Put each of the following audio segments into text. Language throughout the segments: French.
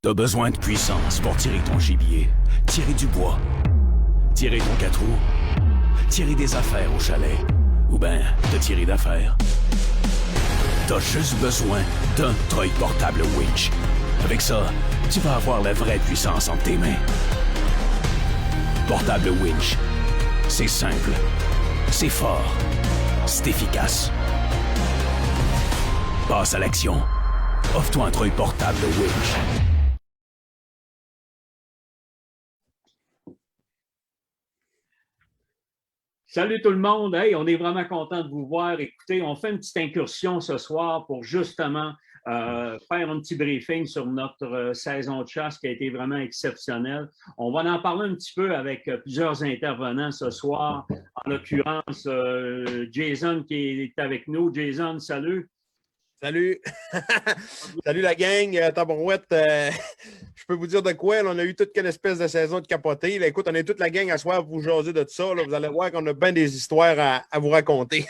T'as besoin de puissance pour tirer ton gibier, tirer du bois, tirer ton 4 roues, tirer des affaires au chalet, ou ben te tirer d'affaires. T'as juste besoin d'un treuil portable Winch. Avec ça, tu vas avoir la vraie puissance entre tes mains. Portable Winch. C'est simple, c'est fort, c'est efficace. Passe à l'action. Offre-toi un treuil portable Winch. Salut tout le monde, hey, on est vraiment content de vous voir. Écoutez, on fait une petite incursion ce soir pour justement faire un petit briefing sur notre saison de chasse qui a été vraiment exceptionnelle. On va en parler un petit peu avec plusieurs intervenants ce soir. En l'occurrence, Jason qui est avec nous. Jason, salut. Salut! Salut la gang! Tabarouette, je peux vous dire de quoi? Là, on a eu toute une espèce de saison de capoté. Là, écoute, on est toute la gang à soir pour vous jaser de tout ça. Là. Vous allez voir qu'on a bien des histoires à vous raconter.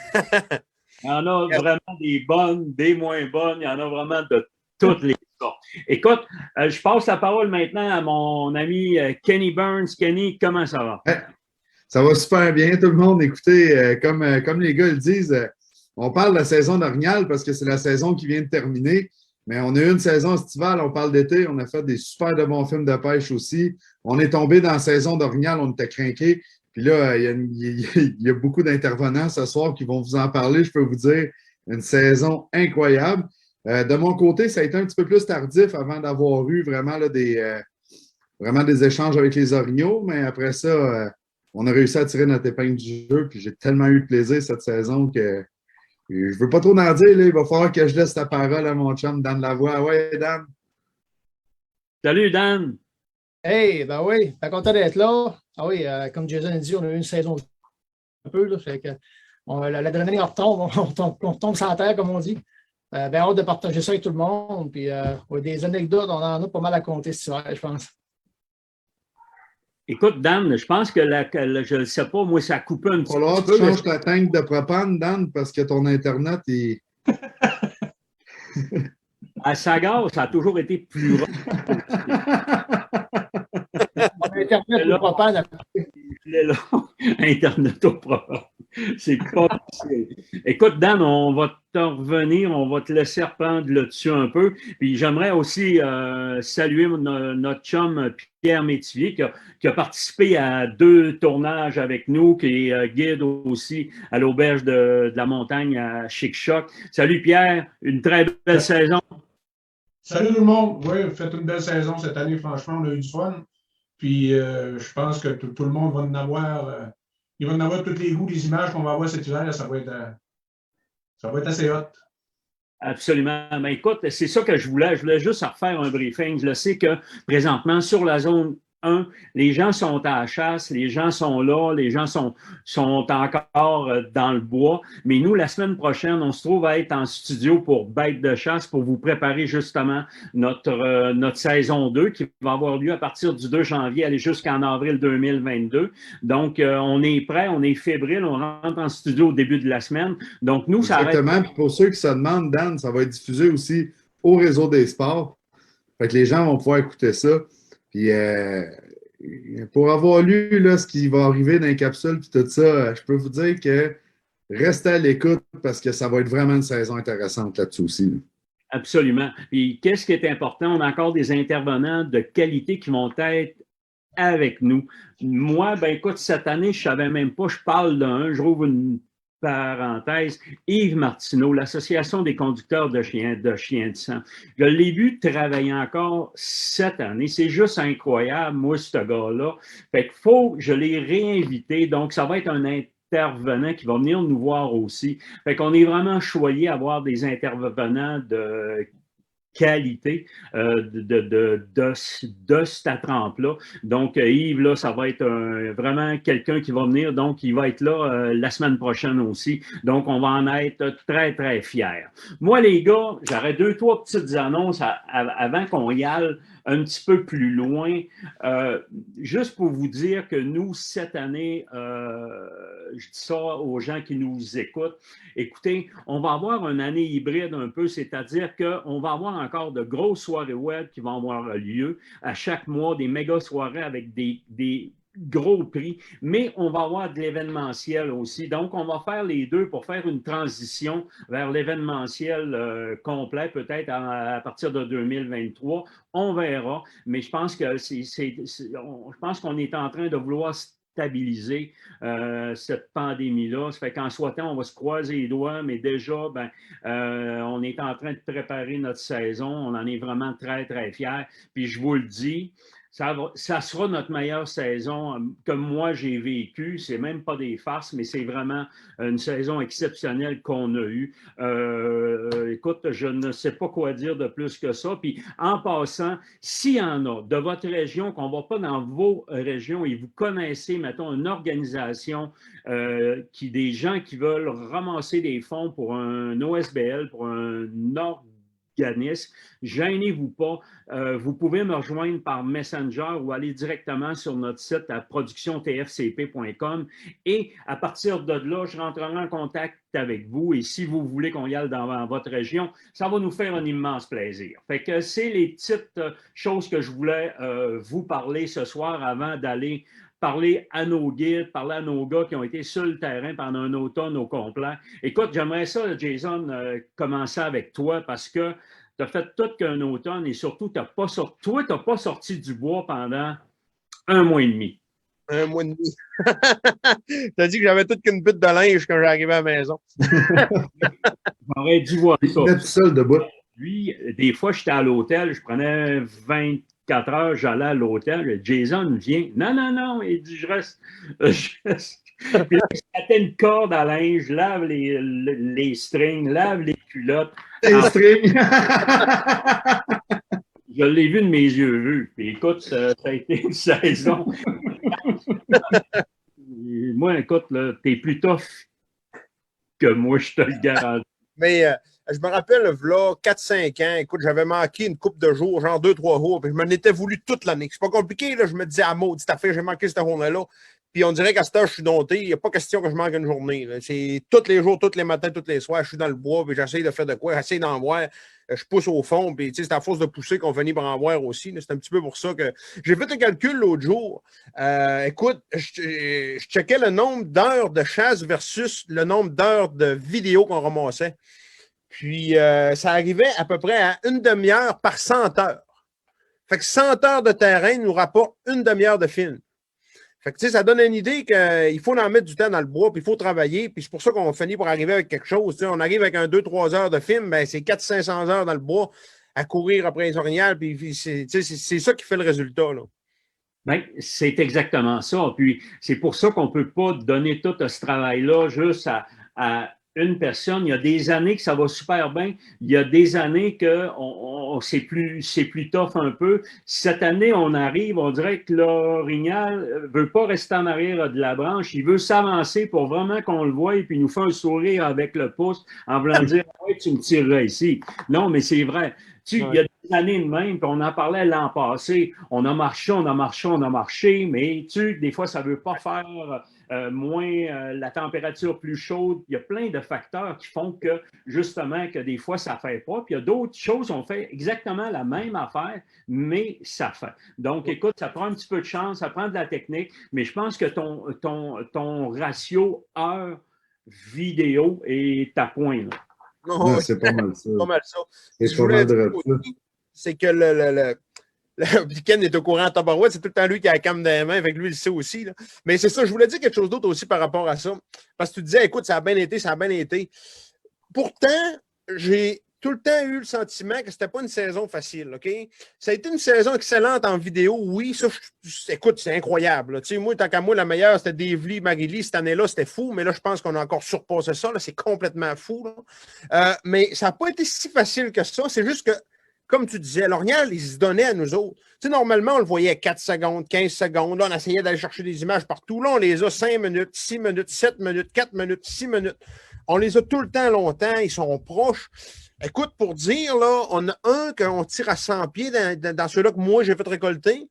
Il y en a vraiment des bonnes, des moins bonnes. Il y en a vraiment de toutes les sortes. Écoute, je passe la parole maintenant à mon ami Kenny Burns. Kenny, comment ça va? Ça va super bien, tout le monde. Écoutez, comme les gars le disent, on parle de la saison d'Orignal parce que c'est la saison qui vient de terminer, mais on a eu une saison estivale, on parle d'été, on a fait des super de bons films de pêche aussi. On est tombé dans la saison d'Orignal, on était crinqués. Puis là, il y a beaucoup d'intervenants ce soir qui vont vous en parler. Je peux vous dire, une saison incroyable. De mon côté, ça a été un petit peu plus tardif avant d'avoir eu vraiment là, vraiment des échanges avec les Orignaux, mais après ça, on a réussi à tirer notre épingle du jeu. Puis j'ai tellement eu de plaisir cette saison que je ne veux pas trop en dire, là, il va falloir que je laisse la parole à mon chum Dan Lavoie. Ouais, Dan. Salut, Dan. Hey, ben oui, pas content d'être là. Ah oui, comme Jason a dit, on a eu une saison un peu, là, fait que l'adrénaline retombe, on tombe sur la terre, comme on dit. Ben hâte de partager ça avec tout le monde. Puis des anecdotes, on en a pas mal à compter ce soir, je pense. Écoute, Dan, je pense que je ne sais pas, moi, ça a coupé un petit peu. Il va falloir que tu changes ta tank de propane, Dan, parce que ton Internet est. À Sagar, ça a toujours été plus rare. Internet au propane. Internet au propane. C'est pas facile. Écoute, Dan, on va te revenir, on va te laisser reprendre là-dessus un peu. Puis j'aimerais aussi saluer notre chum Pierre Métivier qui a participé à 2 tournages avec nous, qui est guide aussi à l'auberge de la montagne à Chic-Choc. Salut Pierre, une très belle saison. Salut tout le monde. Oui, faites une belle saison cette année, franchement, on a eu du fun. Puis je pense que tout le monde va en avoir. Il va en avoir tous les goûts, les images qu'on va avoir cet hiver. Là, ça va être assez hot. Absolument. Mais écoute, c'est ça que je voulais. Je voulais juste refaire un briefing. Je le sais que présentement, sur la zone 1, les gens sont à la chasse, les gens sont là, les gens sont encore dans le bois. Mais nous, la semaine prochaine, on se trouve à être en studio pour Bête de chasse pour vous préparer justement notre saison 2 qui va avoir lieu à partir du 2 janvier, aller jusqu'en avril 2022. Donc, on est prêt, on est fébrile, on rentre en studio au début de la semaine. Donc, nous, ça Exactement. Puis pour ceux qui se demandent, Dan, ça va être diffusé aussi au réseau des sports. Fait que les gens vont pouvoir écouter ça. Puis pour avoir lu là, ce qui va arriver dans les capsules et tout ça, je peux vous dire que restez à l'écoute parce que ça va être vraiment une saison intéressante là-dessus aussi. Là. Absolument. Puis qu'est-ce qui est important? On a encore des intervenants de qualité qui vont être avec nous. Moi, ben écoute, cette année, je ne savais même pas, je parle d'un, je rouvre une parenthèse, Yves Martineau, l'Association des conducteurs de chiens de sang. Je l'ai vu travailler encore cette année. C'est juste incroyable, moi, ce gars-là. Fait qu'il faut, je l'ai réinvité, donc ça va être un intervenant qui va venir nous voir aussi. Fait qu'on est vraiment choyé à avoir des intervenants de qualité de cette trempe-là. Donc, Yves, là, ça va être vraiment quelqu'un qui va venir. Donc, il va être là la semaine prochaine aussi. Donc, on va en être très, très fiers. Moi, les gars, j'aurais 2-3 petites annonces avant qu'on y aille un petit peu plus loin. Juste pour vous dire que nous, cette année, je dis ça aux gens qui nous écoutent, écoutez, on va avoir une année hybride un peu, c'est-à-dire qu'on va avoir encore de grosses soirées web qui vont avoir lieu à chaque mois, des méga soirées avec des gros prix, mais on va avoir de l'événementiel aussi. Donc, on va faire les deux pour faire une transition vers l'événementiel complet, peut-être à partir de 2023. On verra, mais je pense que je pense qu'on est en train de vouloir stabiliser cette pandémie-là. Ça fait qu'en soit-temps, on va se croiser les doigts, mais déjà, on est en train de préparer notre saison. On en est vraiment très, très fiers. Puis je vous le dis, ça sera notre meilleure saison que moi j'ai vécue. C'est même pas des farces, mais c'est vraiment une saison exceptionnelle qu'on a eue. Écoute, je ne sais pas quoi dire de plus que ça. Puis en passant, s'il y en a de votre région, qu'on ne va pas dans vos régions et vous connaissez, mettons, une organisation des gens qui veulent ramasser des fonds pour un OSBL, pour un organisme, gênez-vous pas. Vous pouvez me rejoindre par Messenger ou aller directement sur notre site à productiontfcp.com et à partir de là, je rentrerai en contact avec vous et si vous voulez qu'on y aille dans votre région, ça va nous faire un immense plaisir. Fait que c'est les petites choses que je voulais vous parler ce soir avant d'aller parler à nos guides, parler à nos gars qui ont été sur le terrain pendant un automne au complet. Écoute, j'aimerais ça, Jason, commencer avec toi parce que tu as fait tout qu'un automne et surtout, tu n'as pas sorti du bois pendant 1 mois et demi. 1 mois et demi. Tu as dit que j'avais toute qu'une butte de linge quand j'arrivais à la maison. J'aurais dû voir ça. Tout seul debout. Lui, des fois, j'étais à l'hôtel, je prenais 24 heures, j'allais à l'hôtel. Jason vient. Non, il dit, je reste. Puis là, je mettais une corde à linge, lave les strings, lave les culottes. Les strings. Je l'ai vu de mes yeux vus. Puis écoute, ça a été une saison. Moi, écoute, t'es plus tough que moi, je te le garantis. Mais je me rappelle, là, 4-5 ans, écoute, j'avais manqué une couple de jours, genre 2-3 jours, puis je m'en étais voulu toute l'année. C'est pas compliqué, là, je me disais, ah, maudite affaire, j'ai manqué cette journée-là. Puis on dirait qu'à ce temps, je suis dompté. Il n'y a pas question que je manque une journée. Là. C'est tous les jours, tous les matins, tous les soirs, je suis dans le bois, puis j'essaie de faire de quoi, j'essaie d'en voir. Je pousse au fond, puis c'est à force de pousser qu'on finit par en voir aussi. C'est un petit peu pour ça que j'ai fait un calcul l'autre jour. Écoute, je checkais le nombre d'heures de chasse versus le nombre d'heures de vidéos qu'on ramassait. Puis ça arrivait à peu près à 1 demi-heure par 100 heures. Fait que 100 heures de terrain nous rapportent 1 demi-heure de film. Fait que, tu sais, ça donne une idée qu'il faut en mettre du temps dans le bois, puis il faut travailler, puis c'est pour ça qu'on finit pour arriver avec quelque chose. Tu sais, on arrive avec un 2-3 heures de film, ben c'est 400-500 heures dans le bois à courir après les orignales, puis c'est ça qui fait le résultat, là. Bien, c'est exactement ça. Puis c'est pour ça qu'on ne peut pas donner tout ce travail-là juste à une personne. Il y a des années que ça va super bien. Il y a des années que c'est plus tough un peu. Cette année, on arrive, on dirait que l'orignal ne veut pas rester en arrière de la branche. Il veut s'avancer pour vraiment qu'on le voie et puis nous fait un sourire avec le pouce en voulant dire « Ouais, tu me tireras ici. » Non, mais c'est vrai. Il y a des années de même, puis on en parlait l'an passé. On a marché, mais des fois, ça ne veut pas faire moins la température plus chaude. Il y a plein de facteurs qui font que, justement, que des fois, ça ne fait pas. Puis il y a d'autres choses, on fait exactement la même affaire, mais ça fait. Donc, écoute, ça prend un petit peu de chance, ça prend de la technique, mais je pense que ton ratio heure-vidéo est à point, là. Non, c'est pas mal ça. Pas mal ça. C'est pas mal de c'est que Ken est au courant en tabarouette, c'est tout le temps lui qui a la cam dans les mains, avec lui, il le sait aussi. Là. Mais c'est ça, je voulais dire quelque chose d'autre aussi par rapport à ça. Parce que tu disais, écoute, ça a bien été. Pourtant, j'ai tout le temps eu le sentiment que c'était pas une saison facile, OK? Ça a été une saison excellente en vidéo, oui, ça, écoute, c'est incroyable. Tu sais, moi, tant qu'à moi, la meilleure, c'était Dave Lee, Maggie Lee, cette année-là, c'était fou, mais là, je pense qu'on a encore surpassé ça, là, c'est complètement fou, là. Mais ça n'a pas été si facile que ça, c'est juste que, comme tu disais, l'orignal, il se donnait à nous autres. Tu sais, normalement, on le voyait 4 secondes, 15 secondes, là, on essayait d'aller chercher des images partout, là, on les a 5 minutes, 6 minutes, 7 minutes, 4 minutes, 6 minutes. On les a tout le temps longtemps, ils sont proches. Écoute, pour dire, là, on a un qu'on tire à 100 pieds dans ceux-là que moi, j'ai fait récolter.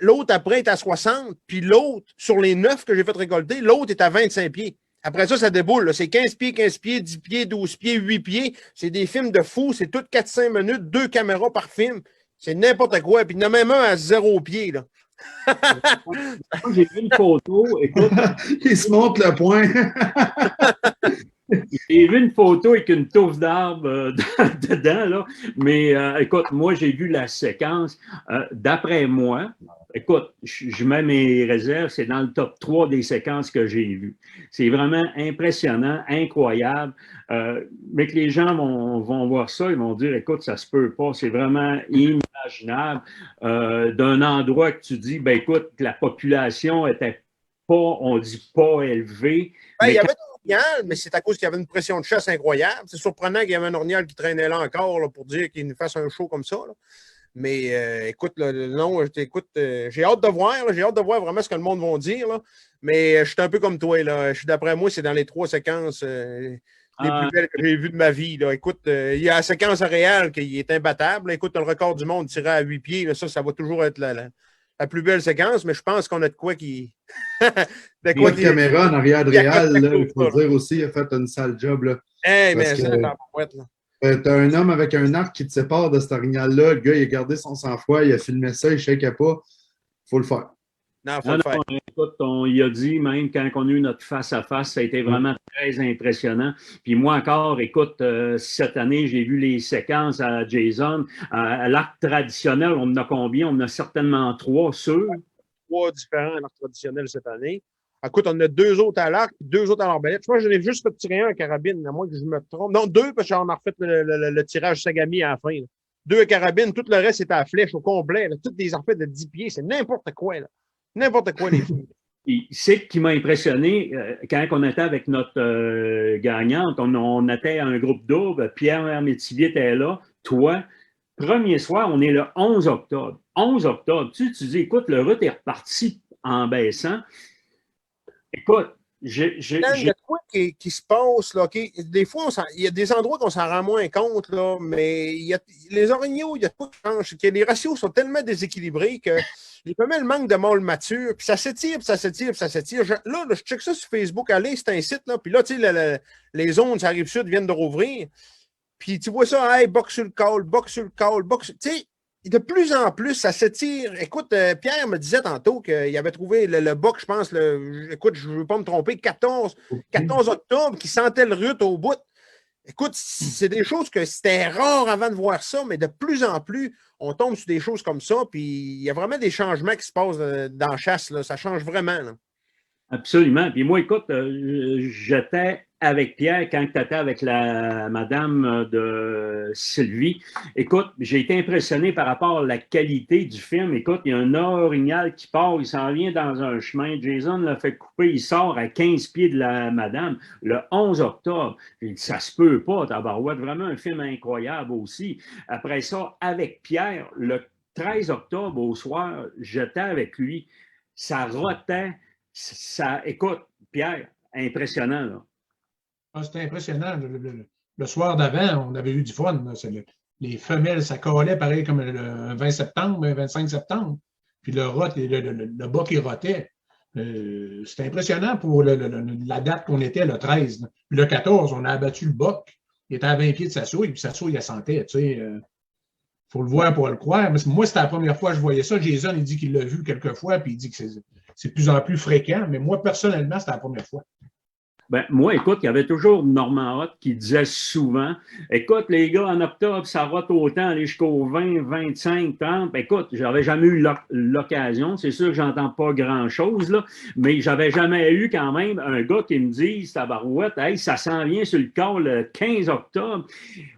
L'autre, après, est à 60. Puis l'autre, sur les 9 que j'ai fait récolter, l'autre est à 25 pieds. Après ça, ça déboule. Là. C'est 15 pieds, 15 pieds, 10 pieds, 12 pieds, 8 pieds. C'est des films de fous. C'est toutes 4-5 minutes, 2 caméras par film. C'est n'importe quoi. Puis il y en a même un à 0 pied. Là. Moi, j'ai vu une photo. Écoute, Il se montre le point. j'ai vu une photo avec une touffe d'arbre dedans, là. Mais écoute, moi, j'ai vu la séquence. D'après moi, écoute, je mets mes réserves, c'est dans le top 3 des séquences que j'ai vues. C'est vraiment impressionnant, incroyable. Mais que les gens vont voir ça, ils vont dire, écoute, ça se peut pas. C'est vraiment inimaginable. D'un endroit que tu dis, ben écoute, la population était pas, on dit pas élevée. Ben, Mais il y avait un orignal, mais c'est à cause qu'il y avait une pression de chasse incroyable. C'est surprenant qu'il y avait un orignal qui traînait là encore là, pour dire qu'il nous fasse un show comme ça. Là. Mais écoute, là, non, écoute, j'ai hâte de voir. Là, j'ai hâte de voir vraiment ce que le monde va dire. Là. Mais je suis un peu comme toi. Là. Je suis d'après moi, c'est dans les 3 séquences les plus belles que j'ai vues de ma vie. Là. Écoute, il y a la séquence réelle qui est imbattable. Là. Écoute, le record du monde tiré à 8 pieds. Là, ça va toujours être la plus belle séquence, mais je pense qu'on a de quoi qui. De quoi de caméra en arrière de Réal, il faut dire aussi, il a fait une sale job. Là, hey, mais c'est là. T'as un homme avec un arc qui te sépare de cet orignal-là. Le gars, il a gardé son sang-froid, il a filmé ça, il ne shakait pas. Il faut le faire. Non, faut le faire. Écoute, il a dit, même quand on a eu notre face-à-face, ça a été vraiment très impressionnant. Puis moi encore, écoute, cette année, j'ai vu les séquences à Jason. À l'arc traditionnel, on en a combien? On en a certainement 3 sûrs. 3 différents à l'arc traditionnel cette année. Écoute, on a 2 autres à l'arc, 2 autres à l'arbalète. Je crois que j'en ai juste fait tirer un à carabine, à moins que je me trompe. Non, 2, parce qu'on a refait le tirage Sagami à la fin. Là. 2 à carabine, tout le reste, c'était à flèche au complet. Là. Toutes des affaires de 10 pieds, c'est n'importe quoi. Là. N'importe quoi, les filles. C'est ce qui m'a impressionné quand on était avec notre gagnante. On était un groupe double. Pierre Métivier était là. Toi, premier soir, on est le 11 octobre. 11 octobre, tu dis, écoute, le route est reparti en baissant. Écoute, Il y a quoi qui se passe, là, okay? Des fois, il y a des endroits qu'on s'en rend moins compte, là, mais les orignaux, il y a quoi qui change. Les ratios sont tellement déséquilibrés que les femelles manquent de mâles matures, puis ça s'étire, puis ça s'étire, puis ça s'étire. Là, je check ça sur Facebook, allez, c'est un site, là, puis là, tu sais, les zones, ça arrive sud, viennent de rouvrir, puis tu vois ça, hey, box sur le call, box sur le call, box, tu sais, de plus en plus, ça s'étire. Écoute, Pierre me disait tantôt qu'il avait trouvé le boc, je pense, écoute, je ne veux pas me tromper, 14 octobre, qui sentait le rut au bout. Écoute, c'est des choses que c'était rare avant de voir ça, mais de plus en plus, on tombe sur des choses comme ça, puis il y a vraiment des changements qui se passent dans la chasse. Là. Ça change vraiment. Là. Absolument. Puis moi, écoute, j'étais avec Pierre quand tu étais avec la madame de Sylvie. Écoute, j'ai été impressionné par rapport à la qualité du film. Écoute, il y a un orignal qui part, il s'en vient dans un chemin. Jason l'a fait couper, il sort à 15 pieds de la madame le 11 octobre. J'ai dit, ça se peut pas, tabarouette. Vraiment un film incroyable aussi. Après ça, avec Pierre, le 13 octobre au soir, j'étais avec lui. Ça rotait. Ça, écoute, Pierre, impressionnant, là. Ah, c'était impressionnant. Le soir d'avant, on avait eu du fun. Les femelles, ça collait pareil comme le 20 septembre, le 25 septembre. Puis le bas qui rotait. C'était impressionnant pour la date qu'on était, le 13. Puis le 14, on a abattu le boc. Il était à 20 pieds de sa souille, puis sa souille, elle sentait. Tu sais, faut le voir pour le croire. Mais moi, c'était la première fois que je voyais ça. Jason, il dit qu'il l'a vu quelques fois, puis il dit que c'est de plus en plus fréquent. Mais moi, personnellement, c'était la première fois. Ben, moi, écoute, il y avait toujours Normand Hott qui disait souvent, écoute, les gars, en octobre, ça rote autant, aller jusqu'au 20, 25, 30. Écoute, j'avais jamais eu l'occasion. C'est sûr que j'entends pas grand-chose, là, mais j'avais jamais eu quand même un gars qui me dise, tabarouette, hey, ça s'en vient sur le corps le 15 octobre.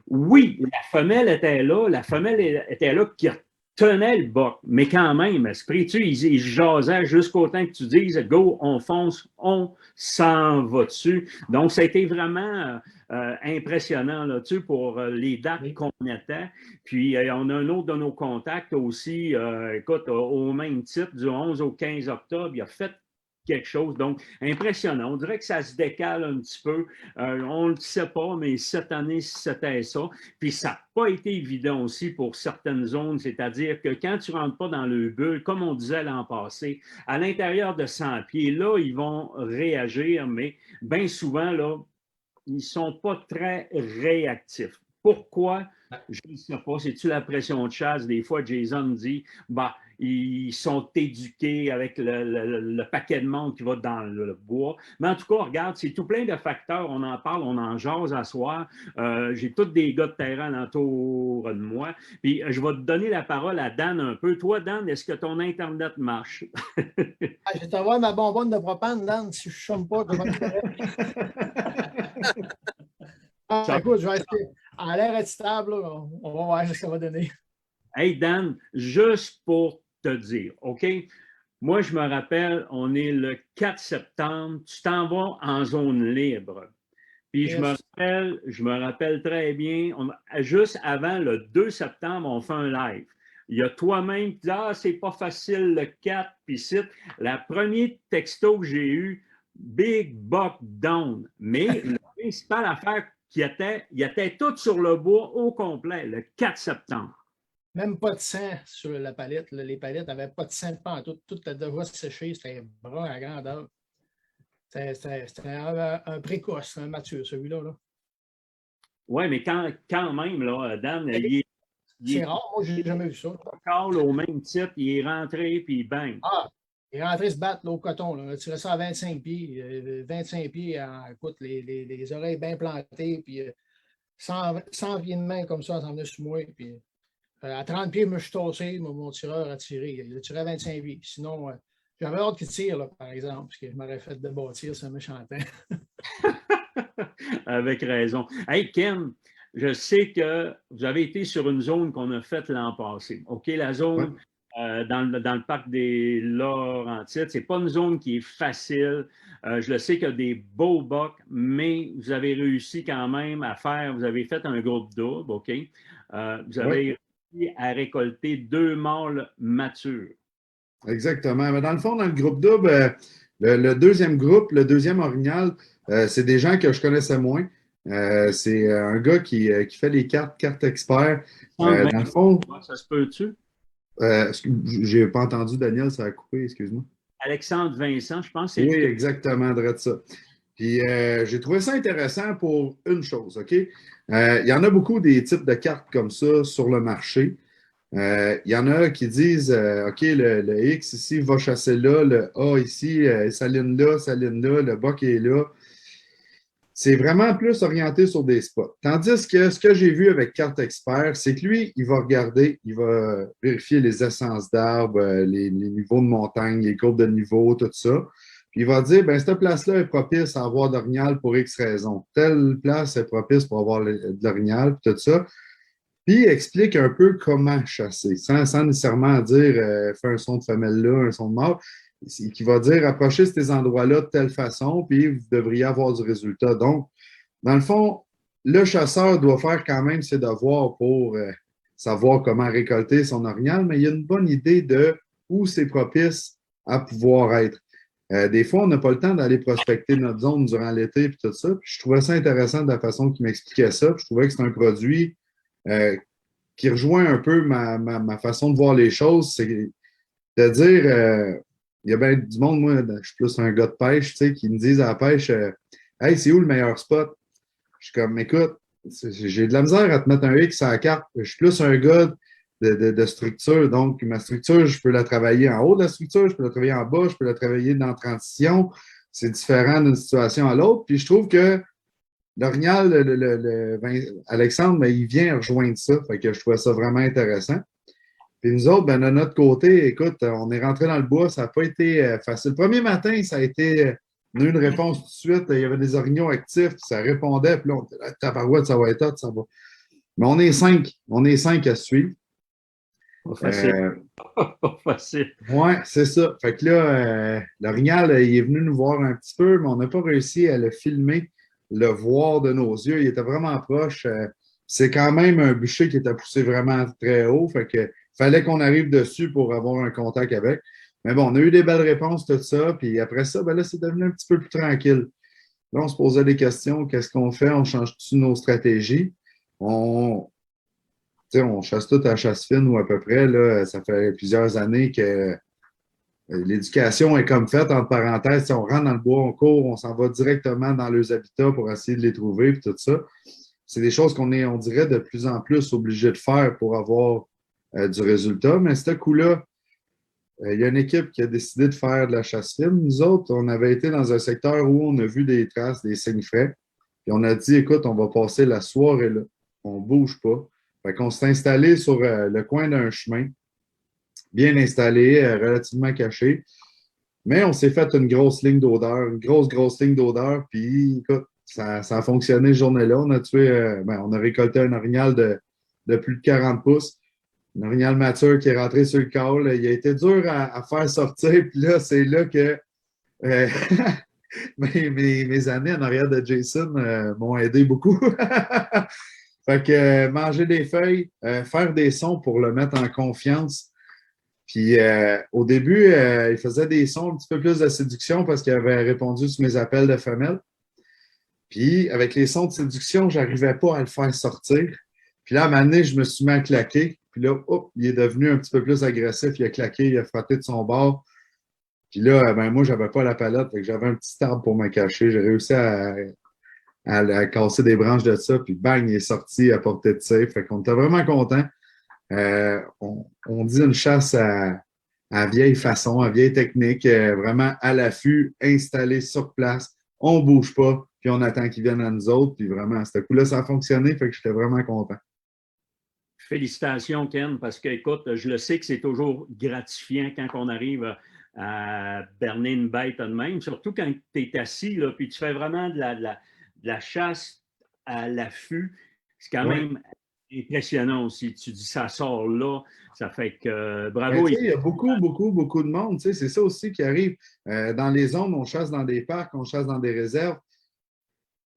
Oui, la femelle était là qui tenait le boc, mais quand même, esprit-tu, il jasait jusqu'au temps que tu dises « Go, on fonce, on s'en va dessus ». Donc, ça a été vraiment impressionnant là, pour les dates qu'on était. Puis, on a un autre de nos contacts aussi, écoute, au même titre, du 11 au 15 octobre, il a fait quelque chose. Donc, impressionnant. On dirait que ça se décale un petit peu. On ne le sait pas, mais cette année, c'était ça. Puis, ça n'a pas été évident aussi pour certaines zones, c'est-à-dire que quand tu ne rentres pas dans le bulle, comme on disait l'an passé, à l'intérieur de 100 pieds, là, ils vont réagir, mais bien souvent, là, ils ne sont pas très réactifs. Pourquoi? Je ne sais pas. C'est-tu la pression de chasse? Des fois, Jason dit, bah, ils sont éduqués avec le paquet de monde qui va dans le bois. Mais en tout cas, regarde, c'est tout plein de facteurs. On en parle, on en jase à soir. J'ai tous des gars de terrain autour de moi. Puis, je vais te donner la parole à Dan un peu. Toi, Dan, est-ce que ton Internet marche? Je vais t'envoyer ma bonbonne de propane, Dan, si je ne chôme pas. Écoute, je vais essayer. À l'air être stable, là, on va voir ce que ça va donner. Hey, Dan, juste pour te dire, OK? Moi, je me rappelle, on est le 4 septembre, tu t'en vas en zone libre. Puis je me rappelle très bien, juste avant le 2 septembre, on fait un live. Il y a toi-même qui dis, ah, c'est pas facile le 4, puis c'est la première texto que j'ai eu, Big Buck Down. Mais la principale affaire il était tout sur le bois au complet, le 4 septembre. Même pas de sang sur la palette. Les palettes n'avaient pas de sang pas tout. Tout a déjà séché. C'était brun à grandeur. C'était un précoce, un mature, celui-là. Là. Oui, mais quand même, là, Dan, c'est rare. Moi, je n'ai jamais vu ça. Encore au même titre, il est rentré, puis bang. Ah, il est rentré se battre là, au coton. Là. Il a tiré ça à 25 pieds. 25 pieds, écoute, les oreilles bien plantées, puis 100 pieds de main comme ça, ça en venait sur moi. Puis, à 30 pieds, je me suis tossé, mon tireur a tiré. Il a tiré à 25 pieds. Sinon, j'avais hâte qu'il tire, là, par exemple, parce que je m'aurais fait débattir, ça me chantait. Avec raison. Hey, Ken, je sais que vous avez été sur une zone qu'on a faite l'an passé. OK, la zone dans le parc des Laurentides, ce n'est pas une zone qui est facile. Je le sais qu'il y a des beaux bocs, mais vous avez réussi quand même à faire, vous avez fait un groupe double, OK? Vous avez réussi à récolter 2 mâles matures. Exactement. Mais dans le fond, dans le groupe double, le deuxième groupe, le deuxième orignal, c'est des gens que je connaissais moins. C'est un gars qui fait les cartes experts. Dans le fond. Ça se peut-tu? J'ai pas entendu, Daniel, ça a coupé, excuse-moi. Alexandre Vincent, je pense. Oui, exactement, de ça. Puis j'ai trouvé ça intéressant pour une chose, OK? Il y en a beaucoup des types de cartes comme ça sur le marché. Il y en a qui disent OK, le X ici va chasser là, le A ici, saline là, le boc est là. C'est vraiment plus orienté sur des spots. Tandis que ce que j'ai vu avec Carte Expert, c'est que lui, il va regarder, il va vérifier les essences d'arbres, les niveaux de montagne, les courbes de niveau, tout ça. Puis il va dire, ben cette place-là est propice à avoir d'orignal pour X raisons. Telle place est propice pour avoir de l'orignal, tout ça. Puis il explique un peu comment chasser, sans nécessairement dire fais un son de femelle là, un son de mâle. Qui va dire approchez ces endroits-là de telle façon, puis vous devriez avoir du résultat. Donc, dans le fond, le chasseur doit faire quand même ses devoirs pour savoir comment récolter son orignal, mais il y a une bonne idée de où c'est propice à pouvoir être. Des fois, on n'a pas le temps d'aller prospecter notre zone durant l'été et tout ça. Puis je trouvais ça intéressant de la façon qu'il m'expliquait ça. Puis je trouvais que c'est un produit qui rejoint un peu ma façon de voir les choses. C'est de dire il y a bien du monde, moi, je suis plus un gars de pêche, tu sais, qui me disent à la pêche hey, c'est où le meilleur spot? Je suis comme, écoute, j'ai de la misère à te mettre un X à la carte. Je suis plus un gars de structure. Donc, ma structure, je peux la travailler en haut de la structure, je peux la travailler en bas, je peux la travailler dans la transition. C'est différent d'une situation à l'autre. Puis je trouve que l'orignal, Alexandre, ben, il vient rejoindre ça. Fait que je trouvais ça vraiment intéressant. Puis nous autres, ben, de notre côté, écoute, on est rentré dans le bois, ça n'a pas été facile. Le premier matin, ça a été on a eu une réponse tout de suite. Il y avait des orignaux actifs, puis ça répondait, puis là, on était là, tabarouette, ça va être hot, ça va. Mais on est 5. On est 5 à suivre. Pas facile. Pas facile. Oui, c'est ça. Fait que là, l'orignal, il est venu nous voir un petit peu, mais on n'a pas réussi à le filmer, le voir de nos yeux. Il était vraiment proche. C'est quand même un bûcher qui était poussé vraiment très haut. Fait que fallait qu'on arrive dessus pour avoir un contact avec. Mais bon, on a eu des belles réponses, tout ça. Puis après ça, ben là, c'est devenu un petit peu plus tranquille. Là, on se posait des questions. Qu'est-ce qu'on fait? On change-tu nos stratégies? On chasse tout à chasse fine ou à peu près. Là, ça fait plusieurs années que l'éducation est comme faite, entre parenthèses. Si on rentre dans le bois, on court, on s'en va directement dans leurs habitats pour essayer de les trouver, puis tout ça. C'est des choses qu'on est, on dirait, de plus en plus obligé de faire pour avoir du résultat. Mais ce coup-là, il y a une équipe qui a décidé de faire de la chasse fine. Nous autres, on avait été dans un secteur où on a vu des traces, des signes frais. Puis on a dit, écoute, on va passer la soirée là. On ne bouge pas. Fait qu'on s'est installé sur le coin d'un chemin, bien installé, relativement caché. Mais on s'est fait une grosse ligne d'odeur, une grosse ligne d'odeur. Puis, écoute, ça a fonctionné ce journée-là. On a tué, on a récolté un orignal de plus de 40 pouces. Un orignal mature qui est rentré sur le col. Il a été dur à faire sortir. Puis là, c'est là que mes années en arrière de Jason m'ont aidé beaucoup. Fait que manger des feuilles, faire des sons pour le mettre en confiance. Puis au début, il faisait des sons un petit peu plus de séduction parce qu'il avait répondu sur mes appels de femelles. Puis avec les sons de séduction, je n'arrivais pas à le faire sortir. Puis là, à un moment donné, je me suis mis à claquer. Puis là, hop, il est devenu un petit peu plus agressif. Il a claqué, il a frotté de son bord. Puis là, moi, je n'avais pas la palette. Fait que j'avais un petit arbre pour me cacher. J'ai réussi à casser des branches de ça. Puis bang, il est sorti à portée de tir. Fait qu'on était vraiment contents. On dit une chasse à vieille façon, à vieille technique, vraiment à l'affût, installé sur place. On ne bouge pas, puis on attend qu'ils viennent à nous autres. Puis vraiment, à ce coup-là, ça a fonctionné. Fait que j'étais vraiment content. Félicitations, Ken, parce que, écoute, je le sais que c'est toujours gratifiant quand on arrive à berner une bête de même, surtout quand tu es assis, là, puis tu fais vraiment de la chasse à l'affût. C'est quand même impressionnant aussi. Tu dis, ça sort là, ça fait que bravo. Il y a beaucoup de monde. C'est ça aussi qui arrive. Dans les zones, on chasse dans des parcs, on chasse dans des réserves.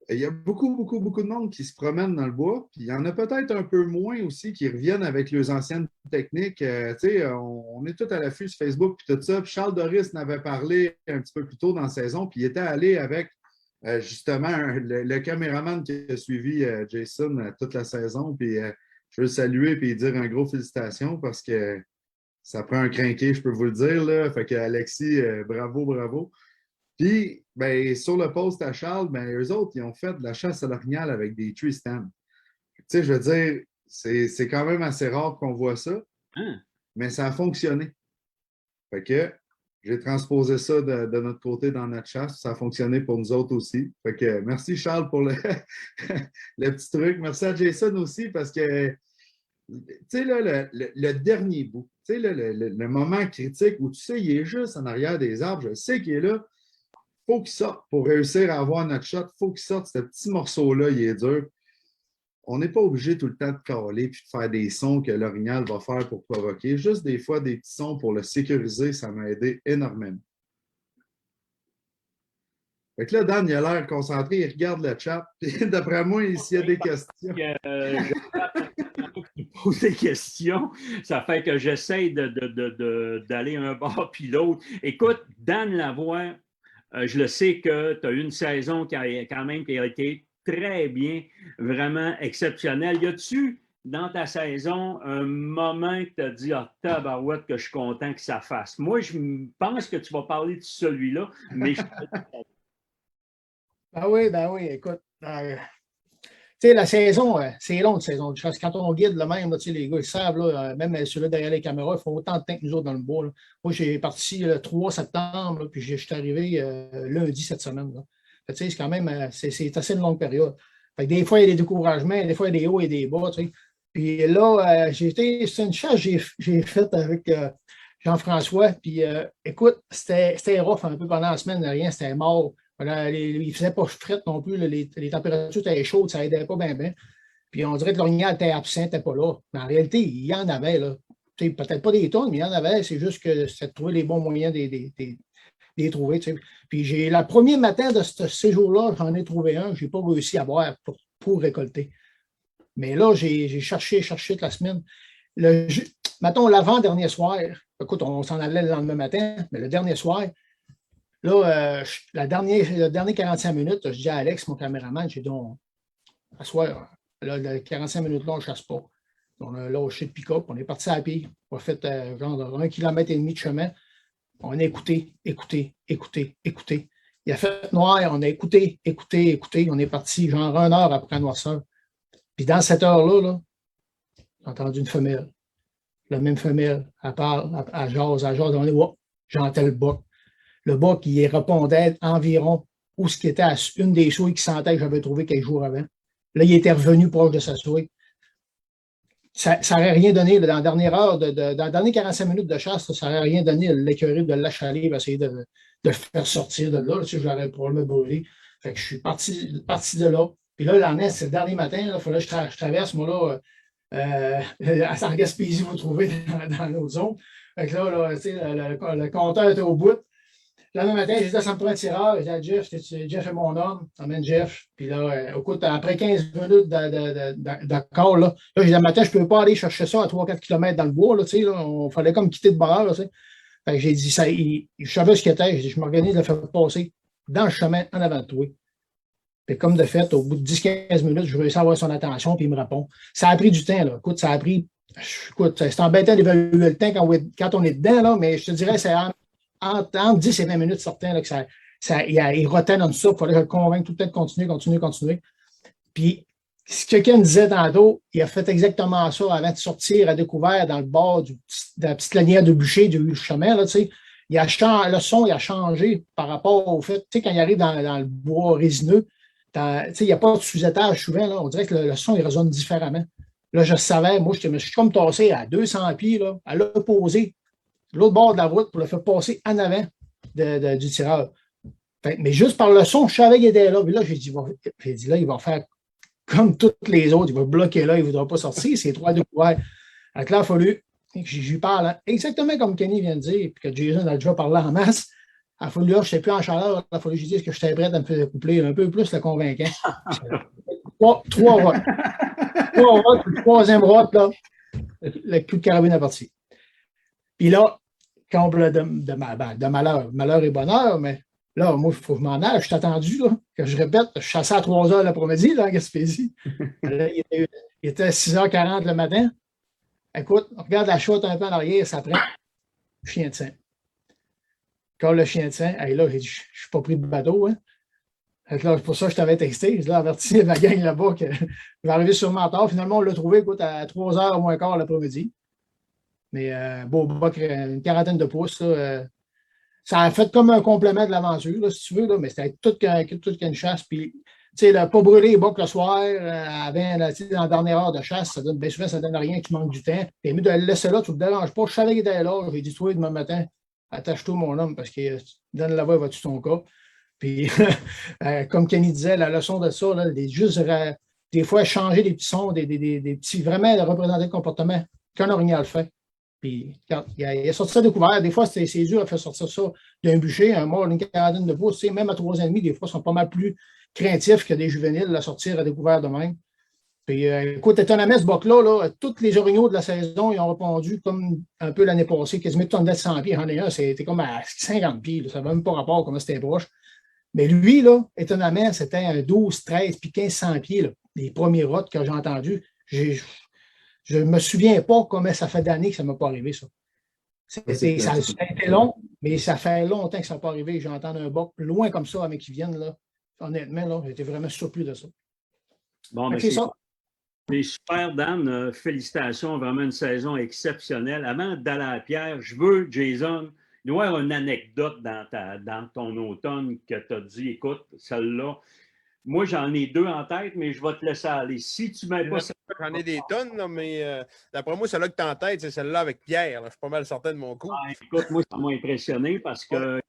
Il y a beaucoup de monde qui se promène dans le bois. Puis il y en a peut-être un peu moins aussi qui reviennent avec leurs anciennes techniques. On est tous à l'affût sur Facebook puis tout ça. Puis Charles Doris n'avait parlé un petit peu plus tôt dans la saison. Puis il était allé avec justement le caméraman qui a suivi Jason toute la saison. Puis je veux le saluer et dire un gros félicitations parce que ça prend un crinqué, je peux vous le dire. Là. Fait que Alexis, bravo. Puis, sur le post à Charles, eux autres, ils ont fait de la chasse à l'orignal avec des tree stands. Tu sais, je veux dire, c'est quand même assez rare qu'on voit ça, mais ça a fonctionné. Fait que j'ai transposé ça de notre côté dans notre chasse. Ça a fonctionné pour nous autres aussi. Fait que merci Charles pour le petit truc. Merci à Jason aussi parce que, tu sais, là, le dernier bout, tu sais, le moment critique où tu sais, il est juste en arrière des arbres, je sais qu'il est là. Il faut qu'il sorte pour réussir à avoir notre shot. Il faut qu'il sorte. Ce petit morceau-là, il est dur. On n'est pas obligé tout le temps de caler et de faire des sons que l'orignal va faire pour provoquer. Juste des fois, des petits sons pour le sécuriser, ça m'a aidé énormément. Fait que là, Dan, il a l'air concentré, il regarde le chat. Puis d'après moi, s'il y a des questions. Pose des questions, ça fait que j'essaie d'aller un bord puis l'autre. Écoute, Dan Lavoie, je le sais que tu as eu une saison qui a été très bien, vraiment exceptionnelle. Y a-tu, dans ta saison, un moment que tu as dit « Ah, tabarouette, que je suis content que ça fasse ». Moi, je pense que tu vas parler de celui-là, mais Ben oui, écoute. Tu sais, la saison, c'est long, une saison de chasse. Quand on guide le même, là, les gars, ils savent, là, même ceux-là derrière les caméras, ils font autant de temps que nous autres dans le bois. Là. Moi, j'ai parti le 3 septembre, là, puis je suis arrivé lundi cette semaine. Là. Fait, c'est quand même c'est assez une longue période. Fait que des fois, il y a des découragements, des fois, il y a des hauts et des bas. Tu sais. Puis là, c'est une chasse que j'ai faite avec Jean-François. Puis écoute, c'était rough un peu pendant la semaine, rien, c'était mort. Il ne faisait pas fret non plus. Les températures étaient chaudes, ça n'aidait pas bien. Puis on dirait que l'orignal était absent, n'était pas là. Mais en réalité, il y en avait. Peut-être pas des tonnes, mais il y en avait. C'est juste que c'était de trouver les bons moyens de les trouver. T'sais. Puis le premier matin de ce séjour-là, j'en ai trouvé un. Je n'ai pas réussi à boire pour récolter. Mais là, j'ai cherché toute la semaine. Mettons, l'avant-dernier soir, Écoute, on s'en allait le lendemain matin, mais le dernier soir, là, le dernier 45 minutes, je dis à Alex, mon caméraman, j'ai dit, à soir, là, le 45 minutes là, on ne chasse pas. On a lâché le pick-up, on est parti à pied. On a fait genre 1,5 km de chemin. On a écouté. Il a fait noir, on a écouté. On est parti genre 1 heure après la noirceur. Puis dans cette heure-là, là, j'ai entendu une femelle. La même femelle, elle parle, elle jase. On est, oh, j'entends le boc. Le boc, il répondait environ où ce qui était à une des souilles qui sentait que j'avais trouvé quelques jours avant. Là, il était revenu proche de sa souille. Ça n'aurait rien donné là, dans la dernière heure, dans les dernières 45 minutes de chasse, là, ça n'aurait rien donné l'écurie de l'achaler, essayer de le faire sortir de là. Je l'aurais probablement brûlé. Fait que je suis parti de là. Puis là, l'année, c'est le dernier matin, il fallait que je traverse, moi, là, en Gaspésie, vous trouvez dans l'autre zone. Fait que là le compteur était au bout. Le lendemain matin, j'ai dit, ça me prend un tireur. J'ai dit à Jeff, Jeff est mon homme. J'emmène Jeff. Puis là, écoute, après 15 minutes d'accord, là, j'ai dit, le matin, je ne peux pas aller chercher ça à 3-4 km dans le bois. Là, on fallait comme quitter de bonheur. Là, fait que j'ai dit, je savais ce qu'il était. J'ai dit, je m'organise de le faire passer dans le chemin en avant de toi. Puis comme de fait, au bout de 10-15 minutes, je réussis à avoir son attention, puis il me répond. Ça a pris du temps. Là. Écoute, ça a pris. Écoute, c'est embêtant d'évaluer le temps quand on est dedans, là, mais je te dirais, c'est entre 10 et 20 minutes certains, là, que il rotait non-stop. Il fallait que je le convainque tout le temps de continuer. Puis, ce que Ken disait tantôt, il a fait exactement ça avant de sortir à découvert dans le bord de la petite lanière de bûcher du chemin. Là, le son il a changé par rapport au fait, quand il arrive dans le bois résineux, il n'y a pas de sous-étage souvent. Là, on dirait que le son il résonne différemment. Là, je savais, moi, je me suis comme tassé à 200 pieds, là, à l'opposé, l'autre bord de la route pour le faire passer en avant du tireur. Mais juste par le son, je savais qu'il était là. Puis là, j'ai dit, là, il va faire comme toutes les autres. Il va bloquer là, il ne voudra pas sortir. C'est 3 découverts. Donc là, il a fallu, j'y parle, hein, exactement comme Kenny vient de dire, puis que Jason a déjà parlé en masse. Il a fallu, là, je ne sais plus en chaleur, il a fallu que je dise que j'étais prêt à me faire coupler un peu plus le convaincant. 3 votes. 3 votes, le troisième vote, là, le coup de carabine est parti. Puis là, comble de malheur et bonheur, mais là, moi, il faut que je m'en aille. Je suis attendu, là, que je répète, je chassais à 3 heures l'après-midi, là, en Gaspésie. Là, il était 6h40 le matin. Écoute, on regarde la chouette un peu en arrière, ça prend chien de sang. Quand le chien de sang, là, je ne suis pas pris de bateau, hein. Là, pour ça, je t'avais texté. Je l'ai averti ma gang là-bas que je vais arriver sûrement tard. Finalement, on l'a trouvé, écoute, à 3h moins quart l'après-midi. Mais beau boc, une quarantaine de pouces. Là, ça a fait comme un complément de l'aventure, si tu veux, là, mais c'était toute qu'une chasse. Puis, tu sais, pas brûler les bocs le soir, dans la dernière heure de chasse, ça donne, bien souvent, ça ne donne rien, tu manques du temps. Puis, mieux de le laisser là, tu ne te déranges pas. Je savais qu'il était là. J'ai dit, toi, demain matin, attache-toi, mon homme, parce que donne la voix, va-tu ton cas. Puis, comme Kenny disait, la leçon de ça, là, juste des fois changer des petits sons, des petits, vraiment de représenter le comportement qu'un orignal fait. Puis, quand il a sorti ça découvert, des fois, c'est dur à faire sortir ça d'un bûcher, un mort d'une quarantaine de pouces. Même à 3,5, des fois, ils sont pas mal plus craintifs que des juvéniles à sortir à découvert de même. Puis, écoute, étonnamment, ce boc-là, tous les orignaux de la saison, ils ont répondu comme un peu l'année passée, quasiment tout en dedans de 100 pieds. J'en ai un, c'était comme à 50 pieds. Là, ça n'avait même pas rapport comment c'était proche. Mais lui, là, étonnamment, c'était un 12, 13, puis 1500 pieds, là, les premiers rots que j'ai entendus. Je ne me souviens pas comment ça fait d'années que ça ne m'a pas arrivé, ça. Ça a été long, mais ça fait longtemps que ça n'a pas arrivé. J'entends un boc loin comme ça, mais qui viennent, là. Honnêtement, là, j'étais vraiment surpris de ça. Bon, mais c'est ça. C'est super, Dan. Félicitations. Vraiment une saison exceptionnelle. Avant d'aller à la pierre, je veux, Jason, il doit y avoir une anecdote dans ton automne que tu as dit, écoute, celle-là, moi, j'en ai 2 en tête, mais je vais te laisser aller. Si tu ne mets pas ça. J'en ai des tonnes, là, mais d'après moi, celle-là que tu as en tête, c'est celle-là avec Pierre. Là. Je suis pas mal certain de mon coup. Ah, écoute, moi, ça m'a impressionné parce que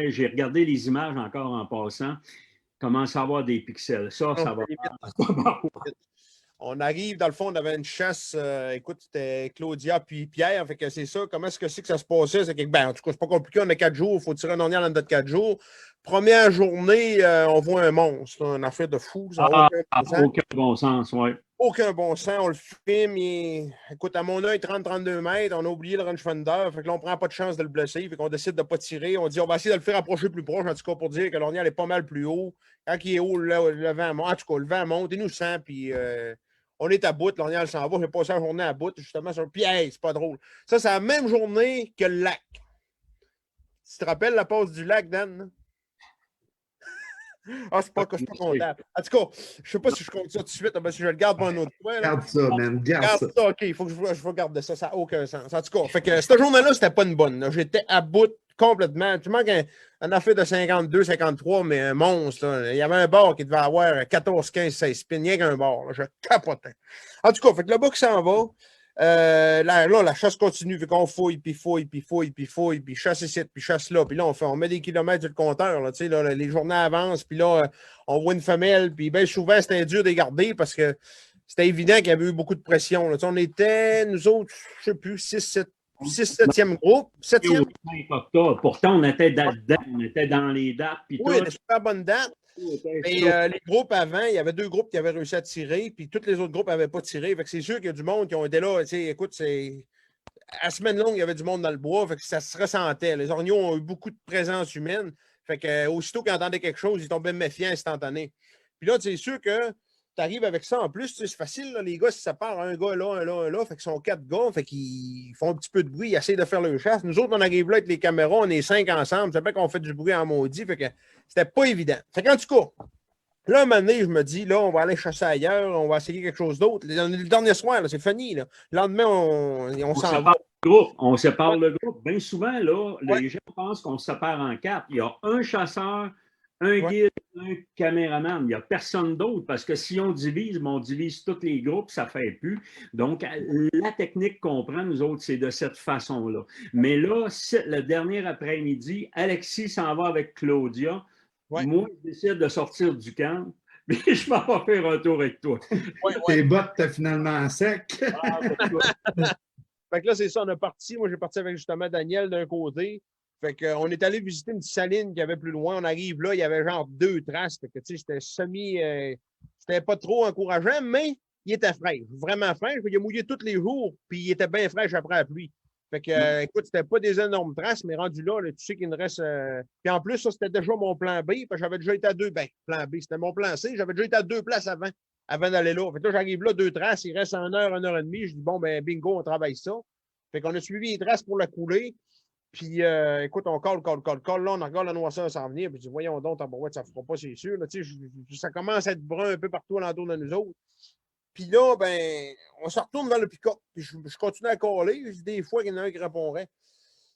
j'ai regardé les images encore en passant. Commence à avoir des pixels. Ça va. On arrive, dans le fond, on avait une chasse, écoute, c'était Claudia puis Pierre, fait que c'est ça. Comment est-ce que ça se passait? C'est que, en tout cas, c'est pas compliqué, on a 4 jours, il faut tirer un ornial en dedans de 4 jours. Première journée, on voit un monstre, un affaire de fou. Ça n'a aucun bon sens, oui. aucun bon sens. On le filme. Écoute, à mon œil, 30-32 mètres, on a oublié le rangefinder. Fait que là, on prend pas de chance de le blesser. Fait qu'on décide de ne pas tirer. On dit, on va essayer de le faire approcher plus proche, en tout cas, pour dire que l'ornière est pas mal plus haut. Quand il est haut, le vent monte. En tout cas, le vent monte. Il nous sent, puis on est à bout. L'ornière s'en va. J'ai passé la journée à bout, justement. Puis, hey, c'est pas drôle. Ça, c'est la même journée que le lac. Tu te rappelles la passe du lac, Dan? Ah, c'est pas que je suis pas content. En tout cas, je sais pas si je compte ça tout de suite, parce que je le garde pour un autre fois. Garde ça, man. Garde ça. OK, il faut que je regarde ça. Ça n'a aucun sens. En tout cas, fait que cette journée-là, c'était pas une bonne. Là. J'étais à bout complètement. Tu manques un affaire de 52, 53, mais un monstre. Là. Il y avait un bar qui devait avoir 14, 15, 16 spins. Rien qu'un bar. Là. Je capotais. En tout cas, fait que le bas qui s'en va. Là, la chasse continue, vu qu'on fouille, puis chasse ici, puis chasse là, puis là, on met des kilomètres sur le compteur, là, là, les journées avancent, puis là, on voit une femelle, puis bien souvent, c'était dur de les garder parce que c'était évident qu'il y avait eu beaucoup de pression. Là. On était, nous autres, je ne sais plus, 7e groupe. 7e. Pourtant, on était dans les dates. Puis oui, des super bonnes dates. Et les groupes avant, il y avait 2 groupes qui avaient réussi à tirer, puis tous les autres groupes n'avaient pas tiré. Fait que c'est sûr qu'il y a du monde qui ont été là. Écoute, à semaine longue, il y avait du monde dans le bois, fait que ça se ressentait. Les orgnaux ont eu beaucoup de présence humaine. Fait que aussitôt qu'ils entendaient quelque chose, ils tombaient méfiants instantanés. Puis là, c'est sûr que tu arrives avec ça en plus, c'est facile. Là, les gars, si ça part un gars là, un là, un là, fait qu'ils sont 4 gars, fait qu'ils font un petit peu de bruit, ils essaient de faire leur chasse. Nous autres, on arrive là avec les caméras, on est 5 ensemble, ça fait qu'on fait du bruit en maudit, fait que c'était pas évident. Fait qu'en tout cas, là, un moment donné, je me dis, là, on va aller chasser ailleurs, on va essayer quelque chose d'autre. Le dernier soir, là, c'est fini. Là. Le lendemain, on s'en va. On sépare le groupe. Bien souvent, là, les gens pensent qu'on se sépare en 4. Il y a un chasseur, un guide, un caméraman. Il n'y a personne d'autre parce que si on divise tous les groupes, ça ne fait plus. Donc, la technique qu'on prend, nous autres, c'est de cette façon-là. Mais là, le dernier après-midi, Alexis s'en va avec Claudia. Ouais. Moi, je décide de sortir du camp. Mais je m'en vais faire un tour avec toi. Tes bottes, t'as finalement sec. Fait que là, c'est ça, on est parti. Moi, j'ai parti avec justement Daniel d'un côté. Fait qu'on est allé visiter une petite saline qu'il y avait plus loin. On arrive là, il y avait genre 2 traces. Fait que, tu sais, c'était c'était pas trop encourageant, mais il était fraîche, vraiment fraîche. Il a mouillé tous les jours, puis il était bien fraîche après la pluie. Fait que, écoute, c'était pas des énormes traces, mais rendu là, tu sais qu'il nous reste. Puis en plus, ça, c'était déjà mon plan B, parce que j'avais déjà été à 2. Ben, plan B, c'était mon plan C. J'avais déjà été à 2 places avant d'aller là. Fait que là, j'arrive là, 2 traces, il reste 1 heure, 1 heure et demie. Je dis, bon, ben, bingo, on travaille ça. Fait qu'on a suivi les traces pour la couler. Puis, écoute, on colle. Là, on regarde la noirceur s'en venir. Puis, je dis, voyons donc, ça ne fera pas, c'est sûr. Là, ça commence à être brun un peu partout alentour de nous autres. Puis là, ben, on se retourne vers le pick-up. Puis, je continue à coller. Des fois, il y en a un qui répondrait.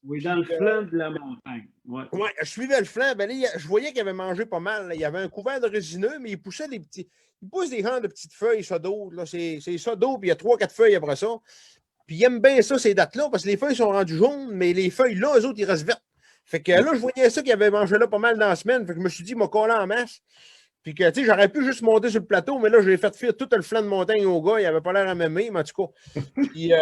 Oui, dans le flanc de la montagne. Oui, je suivais le flanc. Ben, là, je voyais qu'il avait mangé pas mal. Là. Il y avait un couvert de résineux, mais il poussait des petits. Il pousse des genres de petites feuilles, ça d'eau. C'est ça d'eau, puis il y a 3-4 feuilles après ça. Puis il aime bien ça, ces dates-là, parce que les feuilles sont rendues jaunes, mais les feuilles là, eux autres, ils restent vertes. Fait que là, je voyais ça qu'il avait mangé là pas mal dans la semaine. Fait que je me suis dit, il m'a collé en masse. Puis que, tu sais, j'aurais pu juste monter sur le plateau, mais là, j'ai fait fuir tout le flanc de montagne au gars. Il avait pas l'air à m'aimer, mais en tout cas. Puis,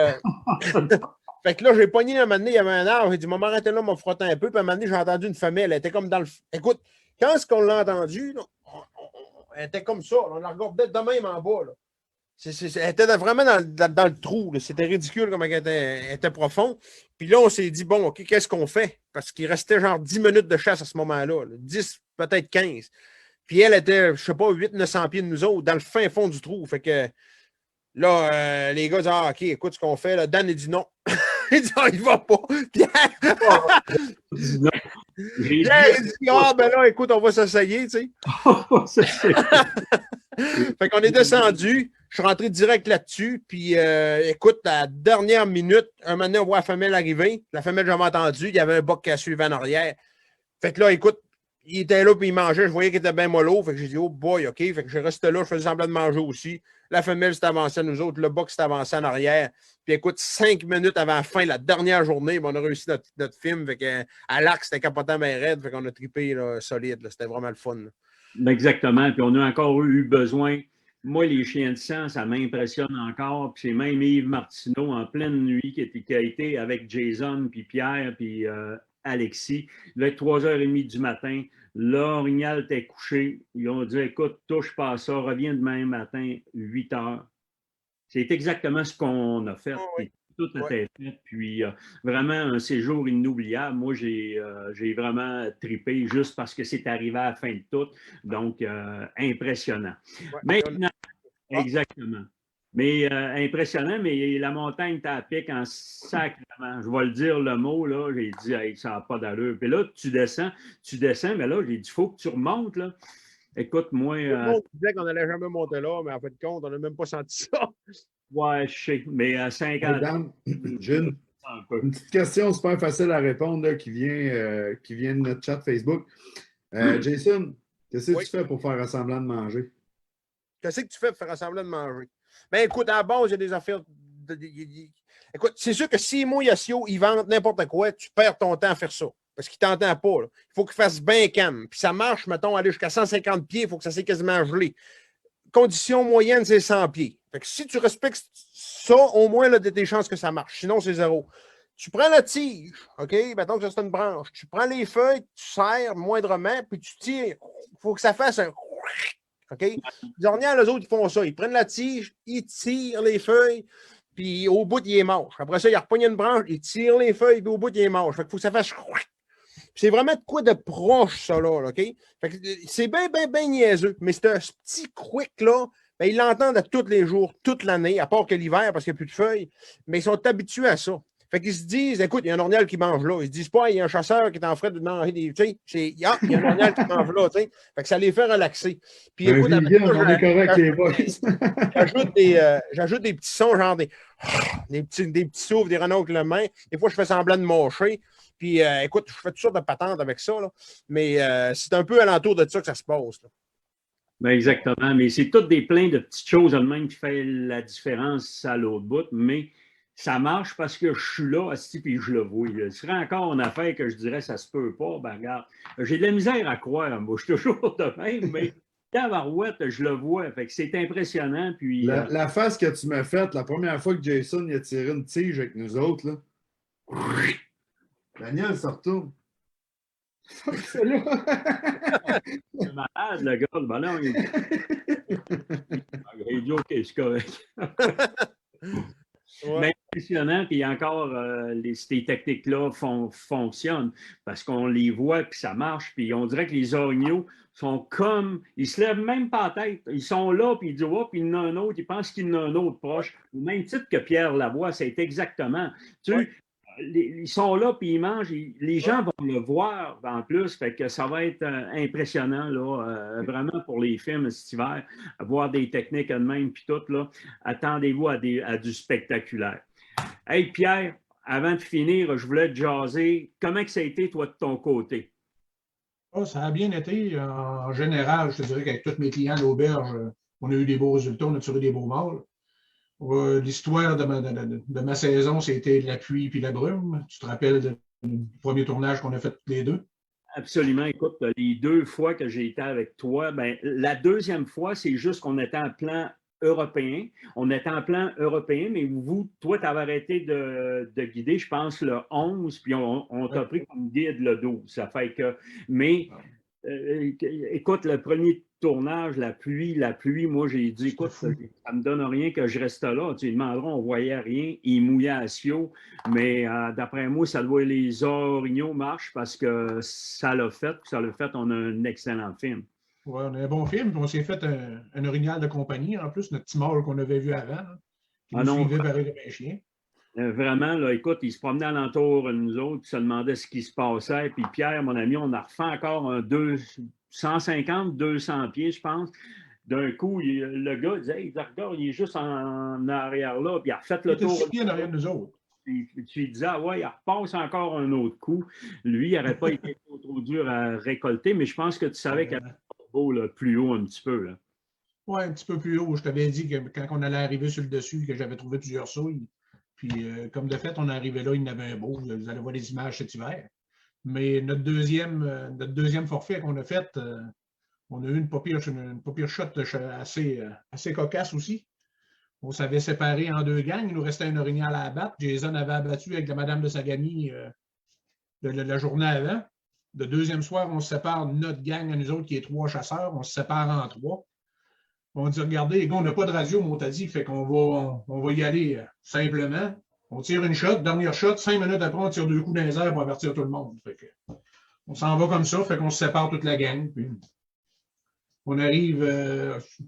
fait que là, j'ai pogné un moment donné, il y avait un arbre. J'ai dit, maman, arrêtez là, m'a frotté un peu. Puis à un moment donné, j'ai entendu une femelle. Elle était comme dans le. Écoute, quand est-ce qu'on l'a entendu, là, elle était comme ça. Là, on la regardait de même en bas, là. Elle était vraiment dans le trou. C'était ridicule comment elle était profond. Puis là, on s'est dit, bon, OK, qu'est-ce qu'on fait? Parce qu'il restait genre 10 minutes de chasse à ce moment-là. 10, peut-être 15. Puis elle était, je ne sais pas, 800-900 pieds de nous autres, dans le fin fond du trou. Fait que là, les gars disent, ah, OK, écoute ce qu'on fait. Là, Dan, il dit non. Il dit, ah, il va pas. Pierre, il dit, ah, ben là, écoute, on va s'essayer, tu sais. Fait qu'on est descendu. Je suis rentré direct là-dessus. Puis, écoute, à la dernière minute, un moment donné, on voit la femelle arriver. La femelle, j'avais entendu. Il y avait un boc qui a suivi en arrière. Fait que là, écoute, il était là, puis il mangeait. Je voyais qu'il était bien mollo. Fait que j'ai dit, oh boy, OK. Fait que je restais là, je faisais semblant de manger aussi. La femelle s'est avancée à nous autres. Le boc s'est avancé en arrière. Puis écoute, 5 minutes avant la fin, la dernière journée, on a réussi notre film. Fait que à l'arc, c'était capotant bien raide. Fait qu'on a trippé là, solide. Là. C'était vraiment le fun. Là. Exactement. Puis on a encore eu besoin. Moi, les chiens de sang, ça m'impressionne encore. Puis c'est même Yves Martineau en pleine nuit qui a été avec Jason, puis Pierre, puis Alexis. Il va être 3h30 du matin. L'orignal était couché. Ils ont dit, écoute, touche pas à ça, reviens demain matin, 8 heures. C'est exactement ce qu'on a fait. Ah oui. Tout était fait. Puis vraiment un séjour inoubliable. Moi, j'ai vraiment tripé juste parce que c'est arrivé à la fin de tout. Donc, impressionnant. Ouais, Maintenant, exactement. Mais impressionnant, mais la montagne t'a pique en sacrement. Je vais le dire le mot, là. J'ai dit, hey, ça n'a pas d'allure. Puis là, tu descends, mais là, j'ai dit, il faut que tu remontes, là. Écoute, moi. Tout le monde disait qu'on n'allait jamais monter là, mais en fait de compte, on n'a même pas senti ça. Ouais, je sais, mais à 50 Dan, j'ai une petite question super facile à répondre là, qui vient de notre chat Facebook. Jason, qu'est-ce que tu fais pour faire semblant de manger? Qu'est-ce que tu fais pour faire semblant de manger? Ben écoute, à la base, il y a des affaires. Écoute, c'est sûr que si moi, Yassio, ils vendent n'importe quoi, tu perds ton temps à faire ça. Parce qu'il ne t'entend pas. Là. Il faut qu'il fasse bien calme. Puis ça marche, mettons, aller jusqu'à 150 pieds, il faut que ça s'est quasiment gelé. Condition moyenne, c'est 100 pieds. Fait que si tu respectes ça, au moins, là, des chances que ça marche. Sinon, c'est 0. Tu prends la tige, OK? Mettons que c'est une branche. Tu prends les feuilles, tu serres moindrement, puis tu tires. Il faut que ça fasse un... OK? Les ornières, eux autres, ils font ça. Ils prennent la tige, ils tirent les feuilles, puis au bout, il est moche. Après ça, ils repognent une branche, ils tirent les feuilles, puis au bout, il est moche. Fait qu'il faut que ça fasse... C'est vraiment de quoi de proche, ça, là, OK? Fait que c'est bien niaiseux, mais c'est un petit quick-là, ben, ils l'entendent à tous les jours, toute l'année, à part que l'hiver, parce qu'il n'y a plus de feuilles, mais ils sont habitués à ça. Fait qu'ils se disent, écoute, il y a un ornial qui mange là. Ils se disent pas, il y a un chasseur qui est en train de manger des. Tu sais, il y a un ornial qui mange là, tu sais. Fait que ça les fait relaxer. Puis écoute, on est correct, les boys. J'ajoute des petits sons, genre des petits souffles, des renards avec la main. Des fois, je fais semblant de mâcher. Puis écoute, je fais toutes sortes de patentes avec ça, là. Mais c'est un peu alentour de ça que ça se passe, là. Ben exactement. Mais c'est toutes des plein de petites choses elles-mêmes qui font la différence à l'autre bout. Mais ça marche parce que je suis là, puis je le vois. Ce serait encore une affaire que je dirais ça se peut pas. Ben regarde, j'ai de la misère à croire. Moi, je suis toujours de même, mais tabarouette, je le vois. Fait que c'est impressionnant. Puis, la face que tu m'as faite, la première fois que Jason il a tiré une tige avec nous autres, là. Daniel se retourne. C'est là. c'est malade, le gars. Le ballon, il est joké, c'est correct. Ouais. Mais impressionnant, puis encore, ces techniques-là fonctionnent parce qu'on les voit, puis ça marche, puis on dirait que les orignaux sont comme, ils se lèvent même pas la tête, ils sont là, puis ils disent, oh, puis il y en a un autre, ils pensent qu'il y en a un autre proche, au même titre que Pierre Lavoie, c'est exactement, tu sais, ils sont là, puis ils mangent, les gens vont le voir en plus, fait que ça va être impressionnant, là, vraiment pour les films cet hiver, voir des techniques elles-mêmes, puis tout, là, attendez-vous à du spectaculaire. Hey Pierre, avant de finir, je voulais te jaser, comment que ça a été, toi, de ton côté? Oh, ça a bien été. En général, je te dirais qu'avec tous mes clients à l'auberge, on a eu des beaux résultats, on a tiré des beaux mâles. L'histoire de ma saison, c'était la pluie puis la brume. Tu te rappelles du premier tournage qu'on a fait tous les deux? Absolument. Écoute, les 2 fois que j'ai été avec toi, ben, la deuxième fois, c'est juste qu'on était en plan européen. On était en plan européen, mais toi, tu avais arrêté de guider, je pense, le 11, puis on t'a pris comme guide le 12. Ça fait que. Mais écoute, le premier tournage, la pluie, moi, j'ai dit, écoute, ça ne me donne rien que je reste là. Tu demanderas, on ne voyait rien. Il mouillait à Sio. Mais d'après moi, ça doit les orignaux marchent parce que ça l'a fait. On a un excellent film. Oui, on a un bon film. Puis on s'est fait un orignal de compagnie, en plus, notre petit mâle qu'on avait vu avant, là, qui nous suivait pareil comme un chien. Vraiment, là, écoute, il se promenait alentour de nous autres, puis se demandait ce qui se passait. Puis Pierre, mon ami, on a refait encore 150, 200 pieds, je pense. D'un coup, le gars disait, hey, regarde, il est juste en arrière là, puis il a refait le tour. Il était en arrière de nous autres. Puis tu lui disais, ah ouais, il repasse encore un autre coup. Lui, il n'aurait pas été trop dur à récolter, mais je pense que tu savais qu'il y avait un beau plus haut un petit peu. Oui, un petit peu plus haut. Je t'avais dit que quand on allait arriver sur le dessus, que j'avais trouvé plusieurs souilles. Puis, comme de fait, on est arrivé là, il y en avait un beau. Vous allez voir les images cet hiver. Mais notre deuxième forfait qu'on a fait, on a eu une pas pire shot assez cocasse aussi. On s'avait séparés en 2 gangs. Il nous restait un orignal à abattre. Jason avait abattu avec la madame de Sagami la journée avant. Le deuxième soir, on se sépare, notre gang à nous autres, qui est 3 chasseurs, on se sépare en 3. On dit, regardez, les gars, on n'a pas de radio, mais on t'a dit, fait qu'on va y aller simplement. On tire une shot, dernière shot, 5 minutes après, on tire 2 coups dans les airs pour avertir tout le monde. Fait que, on s'en va comme ça, fait qu'on se sépare toute la gang. Puis on arrive,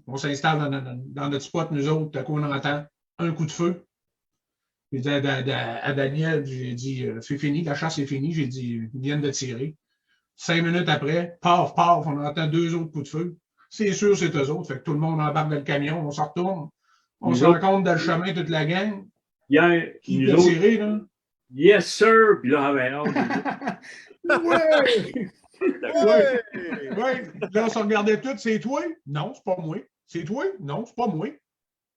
on s'installe dans notre spot, nous autres, tout à coup, on entend un coup de feu. J'ai dit à Daniel, j'ai dit, c'est fini, la chasse est finie. J'ai dit, ils viennent de tirer. 5 minutes après, paf, paf, on entend 2 autres coups de feu. C'est sûr, c'est eux autres. Fait que tout le monde embarque dans le camion, on s'en retourne. On se rencontre dans le chemin, toute la gang. Il y a Qui a tiré, là? Yes, sir! Puis là, Ouais! Ouais. Là, on se regardait tous. C'est toi? Non, c'est pas moi. C'est toi? Non, c'est pas moi.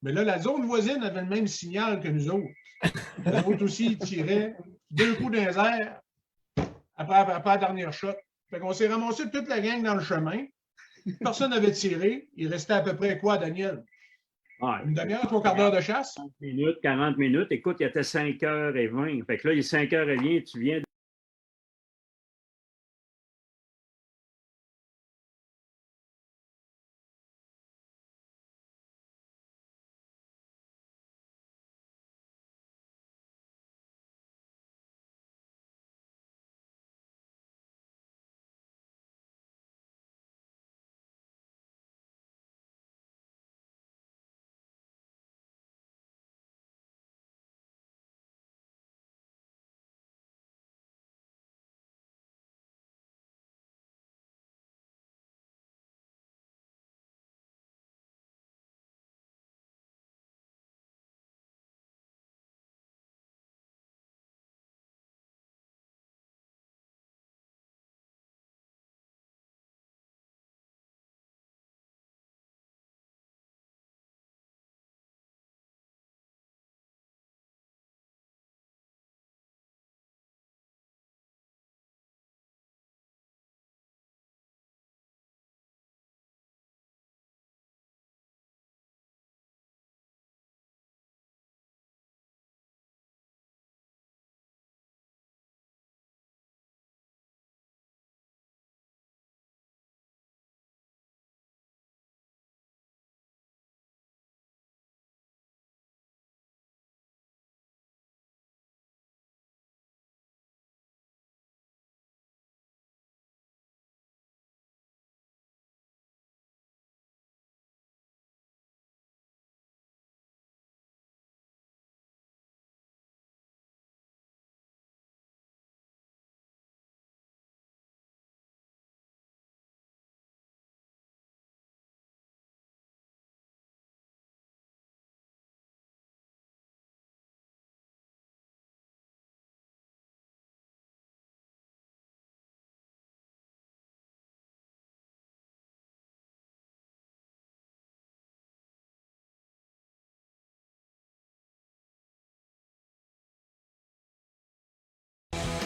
Mais là, la zone voisine avait le même signal que nous autres. Les autres aussi, ils tiraient 2 coups dans les airs après la dernière shot. Fait qu'on s'est ramassé toute la gang dans le chemin. Personne n'avait tiré. Il restait à peu près quoi, Daniel? Une demi-heure, 3 quarts d'heure de chasse? 30 minutes, 40 minutes. Écoute, il était 5h20. Fait que là, il est 5h20, tu viens.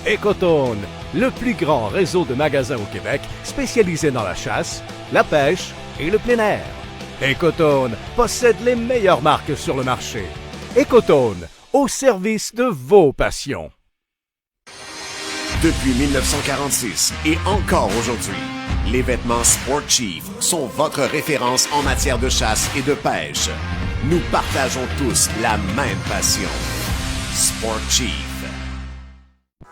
Ecotone, le plus grand réseau de magasins au Québec spécialisé dans la chasse, la pêche et le plein air. Ecotone possède les meilleures marques sur le marché. Ecotone, au service de vos passions. Depuis 1946 et encore aujourd'hui, les vêtements Sport Chief sont votre référence en matière de chasse et de pêche. Nous partageons tous la même passion. Sport Chief.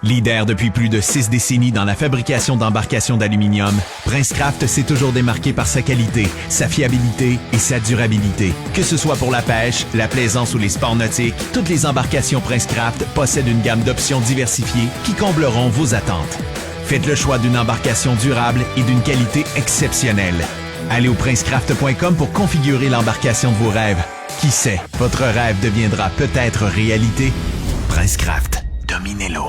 Leader depuis plus de 6 décennies dans la fabrication d'embarcations d'aluminium, Princecraft s'est toujours démarqué par sa qualité, sa fiabilité et sa durabilité. Que ce soit pour la pêche, la plaisance ou les sports nautiques, toutes les embarcations Princecraft possèdent une gamme d'options diversifiées qui combleront vos attentes. Faites le choix d'une embarcation durable et d'une qualité exceptionnelle. Allez au princecraft.com pour configurer l'embarcation de vos rêves. Qui sait, votre rêve deviendra peut-être réalité. Princecraft, dominez-le.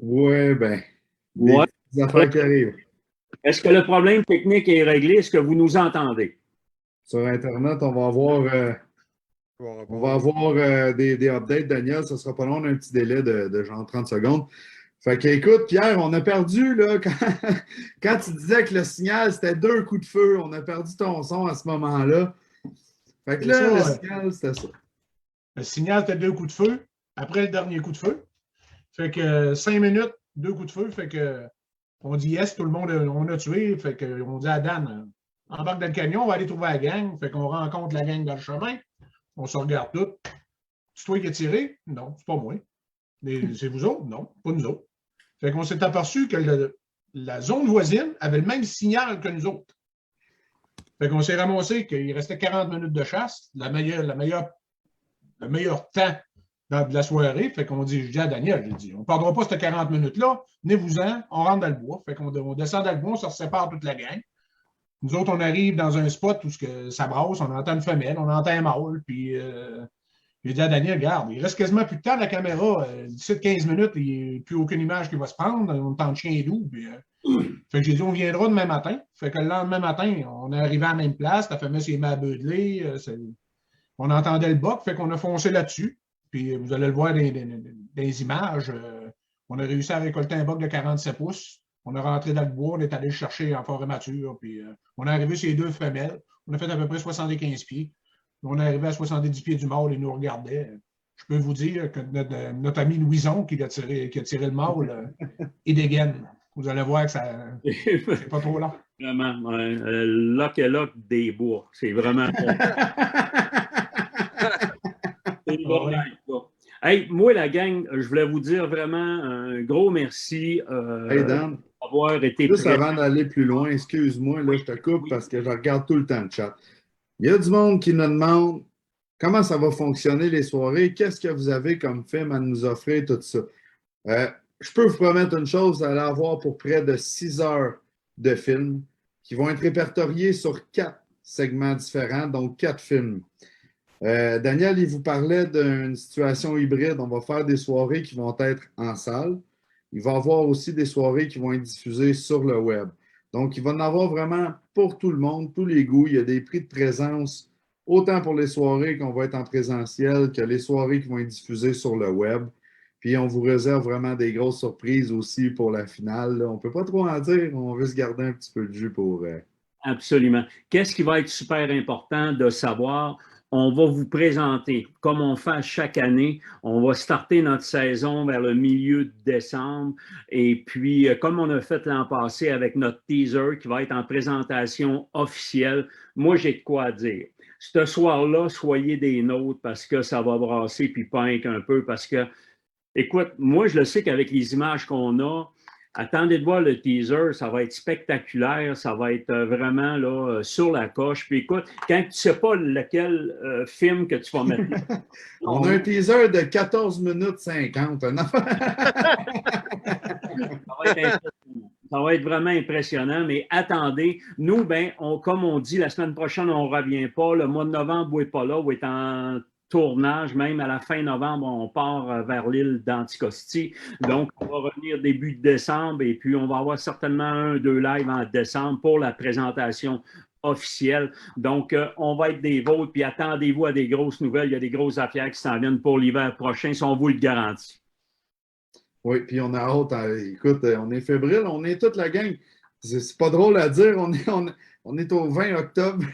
Ouais, ben, Ouais. des affaires qui arrivent. Est-ce que le problème technique est réglé? Est-ce que vous nous entendez? Sur Internet, on va avoir des updates, Daniel. Ça sera pas long, on a un petit délai de genre 30 secondes. Fait que, écoute, Pierre, on a perdu, là, quand tu disais que le signal, c'était 2 coups de feu, on a perdu ton son à ce moment-là. Fait que là, le signal, c'était ça. Le signal, c'était 2 coups de feu. Après le dernier coup de feu. Fait que 5 minutes, 2 coups de feu. Fait que on dit yes, tout le monde, on a tué. Fait qu'on dit à Dan, embarque dans le camion, on va aller trouver la gang. Fait qu'on rencontre la gang dans le chemin. On se regarde tous. C'est toi qui as tiré? Non, c'est pas moi. Mais c'est vous autres? Non, pas nous autres. Fait qu'on s'est aperçu que la zone voisine avait le même signal que nous autres. Fait qu'on s'est ramassé qu'il restait 40 minutes de chasse, le meilleur temps de la soirée. Fait qu'on dit, je dis à Daniel, j'ai dit, on ne perdra pas ces 40 minutes-là, venez-vous-en, on rentre dans le bois. Fait qu'on descend dans le bois, on se sépare toute la gang. Nous autres, on arrive dans un spot où ça brasse, on entend une femelle, on entend un mâle, puis j'ai dit à Daniel, regarde, il reste quasiment plus de temps de la caméra. D'ici 15 minutes, il n'y a plus aucune image qui va se prendre. On est en chien doux. Puis, fait que j'ai dit, on viendra demain matin. Fait que le lendemain matin, on est arrivé à la même place. La fameuse s'est mise à beudeler. On entendait le boc. Fait qu'on a foncé là-dessus. Puis vous allez le voir dans les images. On a réussi à récolter un boc de 47 pouces. On est rentré dans le bois. On est allé le chercher en forêt mature. Puis on est arrivé sur les 2 femelles. On a fait à peu près 75 pieds. On est arrivé à 70 pieds du mâle et nous regardait. Je peux vous dire que notre ami Louison qui a tiré le mâle est dégaine. Vous allez voir que ça c'est pas trop long. Vraiment. Lock et lock des bois. C'est vraiment. Hey, moi, la gang, je voulais vous dire vraiment un gros merci Dan, d'avoir été juste avant d'aller plus loin, excuse-moi, là, je te coupe parce que je regarde tout le temps le chat. Il y a du monde qui nous demande comment ça va fonctionner les soirées, qu'est-ce que vous avez comme film à nous offrir, tout ça. Je peux vous promettre une chose, vous allez avoir pour près de 6 heures de films qui vont être répertoriés sur 4 segments différents, donc 4 films. Daniel, il vous parlait d'une situation hybride. On va faire des soirées qui vont être en salle. Il va y avoir aussi des soirées qui vont être diffusées sur le web. Donc, il va y en avoir vraiment pour tout le monde, tous les goûts. Il y a des prix de présence, autant pour les soirées qu'on va être en présentiel que les soirées qui vont être diffusées sur le web. Puis, on vous réserve vraiment des grosses surprises aussi pour la finale. Là. On ne peut pas trop en dire. On veut se garder un petit peu de jus pour... Absolument. Qu'est-ce qui va être super important de savoir? On va vous présenter, comme on fait chaque année, on va starter notre saison vers le milieu de décembre. Et puis, comme on a fait l'an passé avec notre teaser qui va être en présentation officielle, moi, j'ai de quoi dire. Ce soir-là, soyez des nôtres parce que ça va brasser puis punk un peu parce que, écoute, moi, je le sais qu'avec les images qu'on a, attendez de voir le teaser, ça va être spectaculaire, ça va être vraiment là, sur la coche. Puis écoute, quand tu ne sais pas lequel film que tu vas mettre. On a un teaser de 14 minutes 50. Ça va être vraiment impressionnant, mais attendez, nous, comme on dit, la semaine prochaine, on ne revient pas. Le mois de novembre, vous n'êtes pas là, vous êtes en tournage, même à la fin novembre, on part vers l'île d'Anticosti. Donc, on va revenir début de décembre et puis on va avoir certainement 1-2 lives en décembre pour la présentation officielle. Donc, on va être des vôtres, puis attendez-vous à des grosses nouvelles. Il y a des grosses affaires qui s'en viennent pour l'hiver prochain, si on vous le garantit. Oui, puis on a hâte. Écoute, on est fébrile, on est toute la gang. C'est pas drôle à dire, on est au 20 octobre.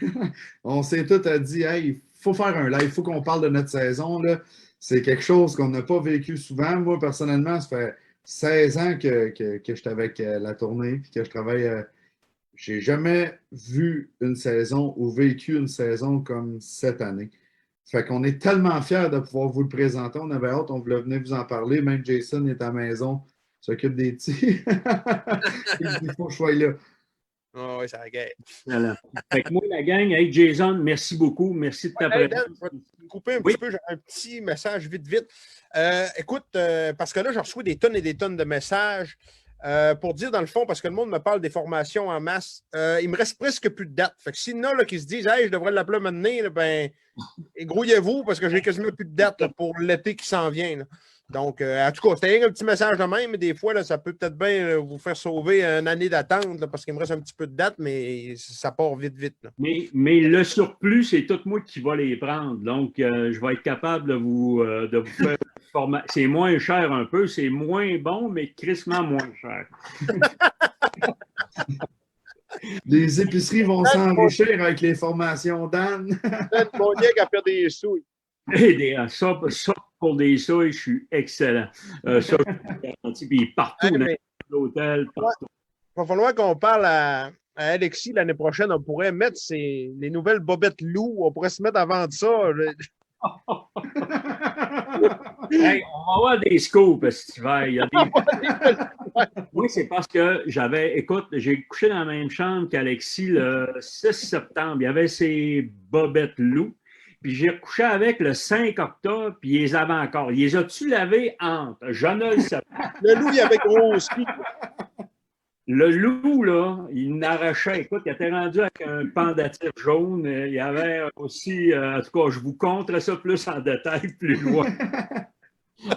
On s'est tous dit, hey, il faut faire un live, il faut qu'on parle de notre saison. Là. C'est quelque chose qu'on n'a pas vécu souvent. Moi, personnellement, ça fait 16 ans que je suis avec la tournée puis que je travaille. J'ai jamais vu une saison ou vécu une saison comme cette année. Fait qu'on est tellement fiers de pouvoir vous le présenter. On avait hâte, on voulait venir vous en parler. Même Jason est à la maison, s'occupe des petits. Il faut que je sois là. Oh, oui, ça regarde. Voilà. Fait que moi, la gang, hey Jason, merci beaucoup. Merci de ta présence. Je vais te couper un petit peu. J'ai un petit message vite. Écoute, parce que là, je reçois des tonnes et des tonnes de messages pour dire, dans le fond, parce que le monde me parle des formations en masse, il me reste presque plus de dates. Fait que s'il y en a là, qui se disent, hey, je devrais l'appeler maintenant, ben, grouillez-vous parce que j'ai quasiment plus de dates là, pour l'été qui s'en vient. Là. Donc, en tout cas, c'était un petit message de même, mais des fois, là, ça peut peut-être bien vous faire sauver une année d'attente, là, parce qu'il me reste un petit peu de date, mais ça part vite, vite. Là. Mais le surplus, c'est tout moi qui va les prendre. Donc, je vais être capable de vous faire c'est moins cher un peu, c'est moins bon, mais crissement moins cher. Les épiceries vont s'enrichir avec les formations d'Anne. Mon gars qui a fait des sous. Ça, pour des souilles, je suis excellent. Ça, je garantis. Puis partout, dans l'hôtel, partout. Il va falloir qu'on parle à Alexis l'année prochaine. On pourrait mettre les nouvelles bobettes loup. On pourrait se mettre à vendre ça. Hey, on va avoir des scoops cet hiver. Il y a des... Oui, c'est parce que écoute, j'ai couché dans la même chambre qu'Alexis le 6 septembre. Il y avait ses bobettes loup. Puis j'ai recouché avec le 5 octobre, puis ils les avaient encore. Ils les as-tu lavés entre? Je ne le sais pas. Le loup, il avait grossi. Le loup, là, il n'arrachait. Écoute, il était rendu avec un pendatif jaune. Il y avait aussi, en tout cas, je vous conterai ça plus en détail plus loin.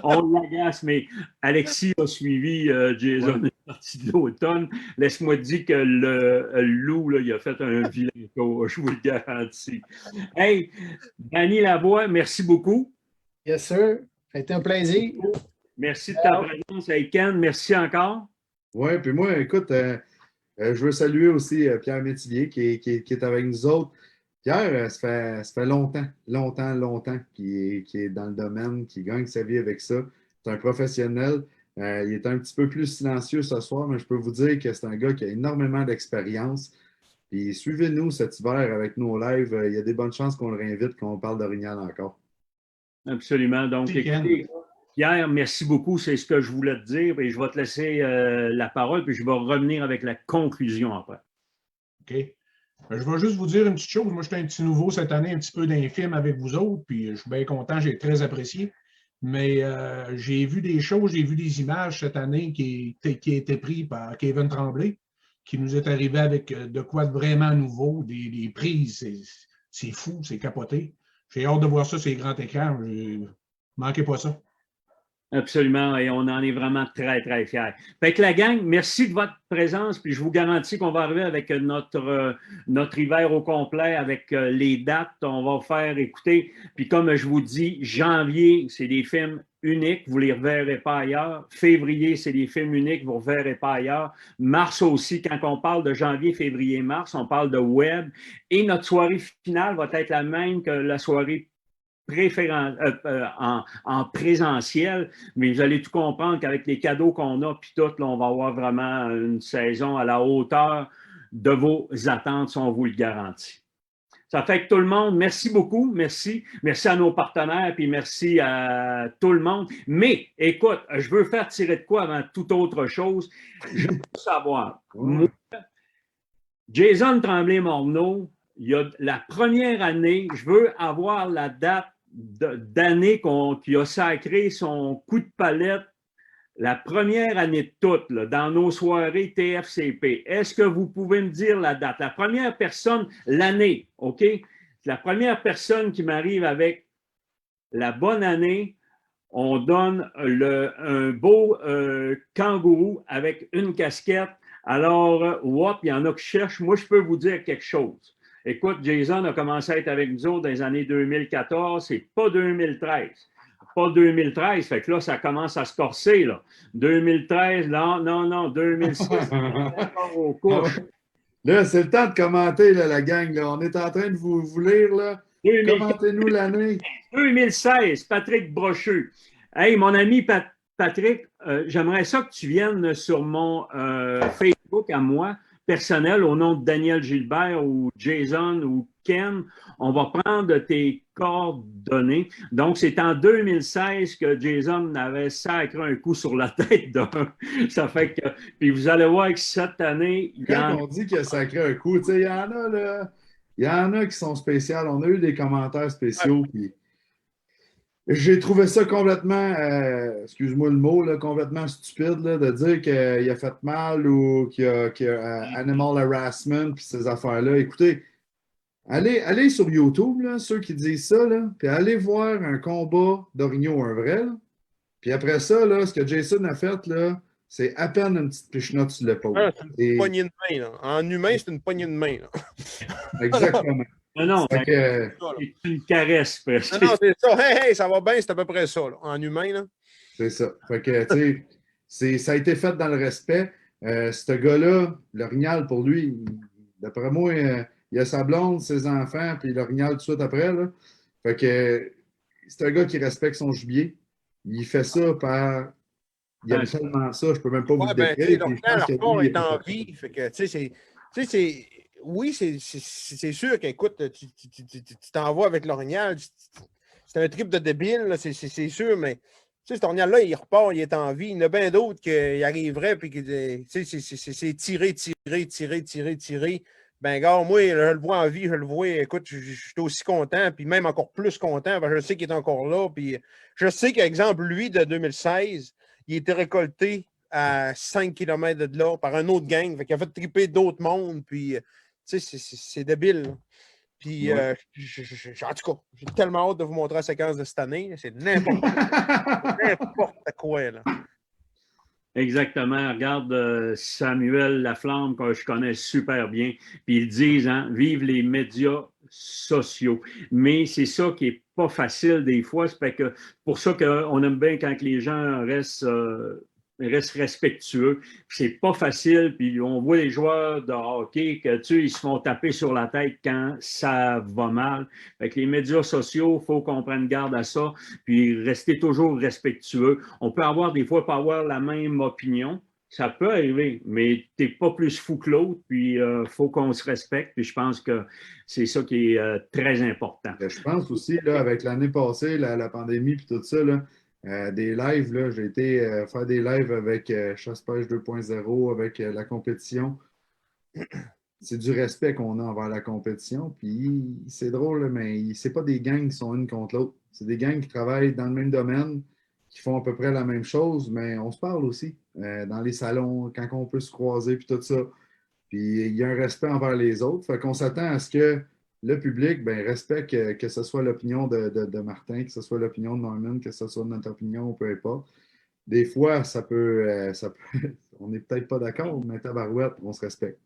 On l'agace, mais Alexis a suivi Jason est parti de l'automne. Laisse-moi te dire que le loup, là, il a fait un vilain tour, je vous le garantis. Hey, Danny Lavoie, merci beaucoup. Yes, sir. Ça a été un plaisir. Merci de ta présence, hey Ken. Merci encore. Oui, puis moi, écoute, je veux saluer aussi Pierre Métivier qui est avec nous autres. Pierre, ça fait longtemps qu'il est dans le domaine, qu'il gagne sa vie avec ça. C'est un professionnel. Il est un petit peu plus silencieux ce soir, mais je peux vous dire que c'est un gars qui a énormément d'expérience. Puis suivez-nous cet hiver avec nos lives. Il y a des bonnes chances qu'on le réinvite, qu'on parle d'Orignal encore. Absolument. Donc, écoutez, Pierre, merci beaucoup. C'est ce que je voulais te dire. Et je vais te laisser la parole, puis je vais revenir avec la conclusion après. OK. Je vais juste vous dire une petite chose. Moi, j'étais un petit nouveau cette année, un petit peu d'infime avec vous autres, puis je suis bien content, j'ai très apprécié. Mais j'ai vu des choses, j'ai vu des images cette année qui étaient prises par Kevin Tremblay, qui nous est arrivé avec de quoi de vraiment nouveau, des prises. C'est fou, c'est capoté. J'ai hâte de voir ça sur les grands écrans. Manquez pas ça. Absolument, et on en est vraiment très, très fiers. Fait que la gang, merci de votre présence, puis je vous garantis qu'on va arriver avec notre hiver au complet, avec les dates. On va faire écouter, puis comme je vous dis, janvier, c'est des films uniques, vous ne les reverrez pas ailleurs. Février, c'est des films uniques, vous ne reverrez pas ailleurs. Mars aussi, quand on parle de janvier, février, mars, on parle de web. Et notre soirée finale va être la même que la soirée en présentiel, mais vous allez tout comprendre qu'avec les cadeaux qu'on a, puis tout, là, on va avoir vraiment une saison à la hauteur de vos attentes, si on vous le garantit. Ça fait que tout le monde, merci beaucoup, merci. Merci à nos partenaires, puis merci à tout le monde. Mais, écoute, je veux faire tirer de quoi avant toute autre chose. Je veux savoir, moi, Jason Tremblay-Morneau, il y a la première année, je veux avoir la date d'année qui a sacré son coup de palette, la première année de toutes, là, dans nos soirées TFCP. Est-ce que vous pouvez me dire la date? La première personne, l'année, OK? La première personne qui m'arrive avec la bonne année, on donne un beau kangourou avec une casquette. Alors, il y en a qui cherchent. Moi, je peux vous dire quelque chose. Écoute, Jason a commencé à être avec nous autres dans les années 2014, c'est pas 2013. Pas 2013, fait que là, ça commence à se corser, là. 2013, non, 2006, aux couches. Là, c'est le temps de commenter, là, la gang. Là. On est en train de vous lire, là. Commentez-nous l'année. 2016, Patrick Brocheux. Hey, mon ami Patrick, j'aimerais ça que tu viennes sur mon Facebook à moi, personnel, au nom de Daniel Gilbert ou Jason ou Ken. On va prendre tes coordonnées. Donc, c'est en 2016 que Jason avait sacré un coup sur la tête d'un. Ça fait que... Puis vous allez voir que cette année... Quand on dit qu'il a sacré un coup, tu sais, il y en a, là... Il y en a qui sont spéciales. On a eu des commentaires spéciaux, puis... J'ai trouvé ça complètement, excuse-moi le mot, là, complètement stupide là, de dire qu'il a fait mal ou qu'il y a animal harassment puis ces affaires-là. Écoutez, allez sur YouTube, là, ceux qui disent ça, là, puis allez voir un combat d'Origno, un vrai, là, Puis après ça, là, ce que Jason a fait, là, c'est à peine une petite pichenote sur l'épaule. Ah, c'est une poignée de main. Là. En humain, c'est une poignée de main. Là. Exactement. Non, Fait que, c'est une caresse, presque. Non, c'est ça. Hey, ça va bien, c'est à peu près ça. Là. En humain, là. c'est ça. Fait que, tu sais, ça a été fait dans le respect. Ce gars-là, l'orignal, pour lui, d'après moi, il a sa blonde, ses enfants, puis l'orignal tout de suite après. Là. Fait que c'est un gars qui respecte son gibier. Il fait ça par... Il aime tellement ça, je peux même pas vous le décrire. Leur corps est en vie. Fait que, tu sais, oui, c'est sûr qu'écoute, tu t'envoies avec l'orignal. C'est un trip de débile, là, c'est sûr, mais tu sais, cet orignal-là, il repart, il est en vie. Il y en a bien d'autres qui arriveraient, puis c'est tirer. Ben, gars, moi, je le vois en vie, je le vois. Écoute, je suis aussi content, puis même encore plus content, parce que je sais qu'il est encore là. Puis je sais qu'exemple, lui, de 2016, il était récolté à 5 km de là par un autre gang. Fait qu'il a fait triper d'autres mondes. Puis, tu sais, c'est débile. Là. Puis, en tout cas, j'ai tellement hâte de vous montrer la séquence de cette année. C'est n'importe quoi. Là. Exactement. Regarde Samuel Laflamme, que je connais super bien. Puis ils disent, hein, vive les médias sociaux. Mais c'est ça qui est pas facile des fois. C'est pour ça qu'on aime bien quand les gens restent respectueux. C'est pas facile. Puis on voit les joueurs de hockey que ils se font taper sur la tête quand ça va mal. Fait que les médias sociaux, il faut qu'on prenne garde à ça. Puis rester toujours respectueux. On peut avoir des fois pas avoir la même opinion. Ça peut arriver, mais tu n'es pas plus fou que l'autre, puis il faut qu'on se respecte, puis je pense que c'est ça qui est très important. Je pense aussi, là, avec l'année passée, la pandémie, puis tout ça, là, des lives, là, j'ai été faire des lives avec Chasse-Pêche 2.0, avec la compétition. C'est du respect qu'on a envers la compétition, puis c'est drôle, là, mais c'est pas des gangs qui sont une contre l'autre. C'est des gangs qui travaillent dans le même domaine, qui font à peu près la même chose, mais on se parle aussi dans les salons, quand on peut se croiser, puis tout ça. Puis il y a un respect envers les autres. Fait qu'on s'attend à ce que le public respecte que ce soit l'opinion de Martin, que ce soit l'opinion de Norman, que ce soit notre opinion, peu importe. Des fois, ça peut on n'est peut-être pas d'accord, mais tabarouette, on se respecte.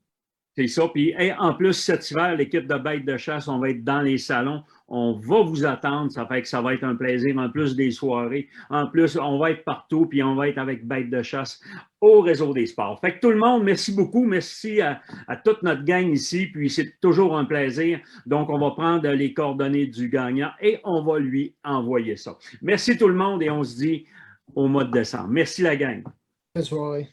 C'est ça. Puis en plus, cet hiver, l'équipe de Bêtes de chasse, on va être dans les salons. On va vous attendre. Ça fait que ça va être un plaisir. En plus des soirées. En plus, on va être partout. Puis on va être avec Bêtes de chasse au réseau des sports. Fait que tout le monde, merci beaucoup. Merci à toute notre gang ici. Puis c'est toujours un plaisir. Donc, on va prendre les coordonnées du gagnant et on va lui envoyer ça. Merci tout le monde et on se dit au mois de décembre. Merci la gang. Bonne soirée.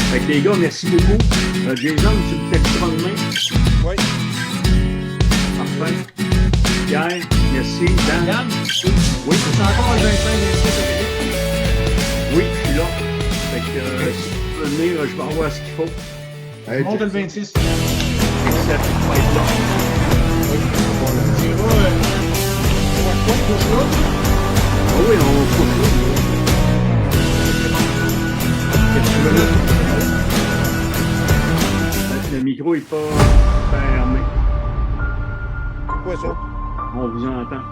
Fait que les gars, merci beaucoup. Jason, tu me texteras demain? Oui. Parfait. Pierre, merci. Dan? Yann? Oui. C'est encore le 25 Oui, je suis là. Fait que si tu veux venir, je vais voir ce qu'il faut. Hey, Monte le 26. Tu vas être là. Ah oui, on coupe là. Qu'est-ce que tu veux là? Le micro n'est pas fermé. C'est quoi ça? On vous entend.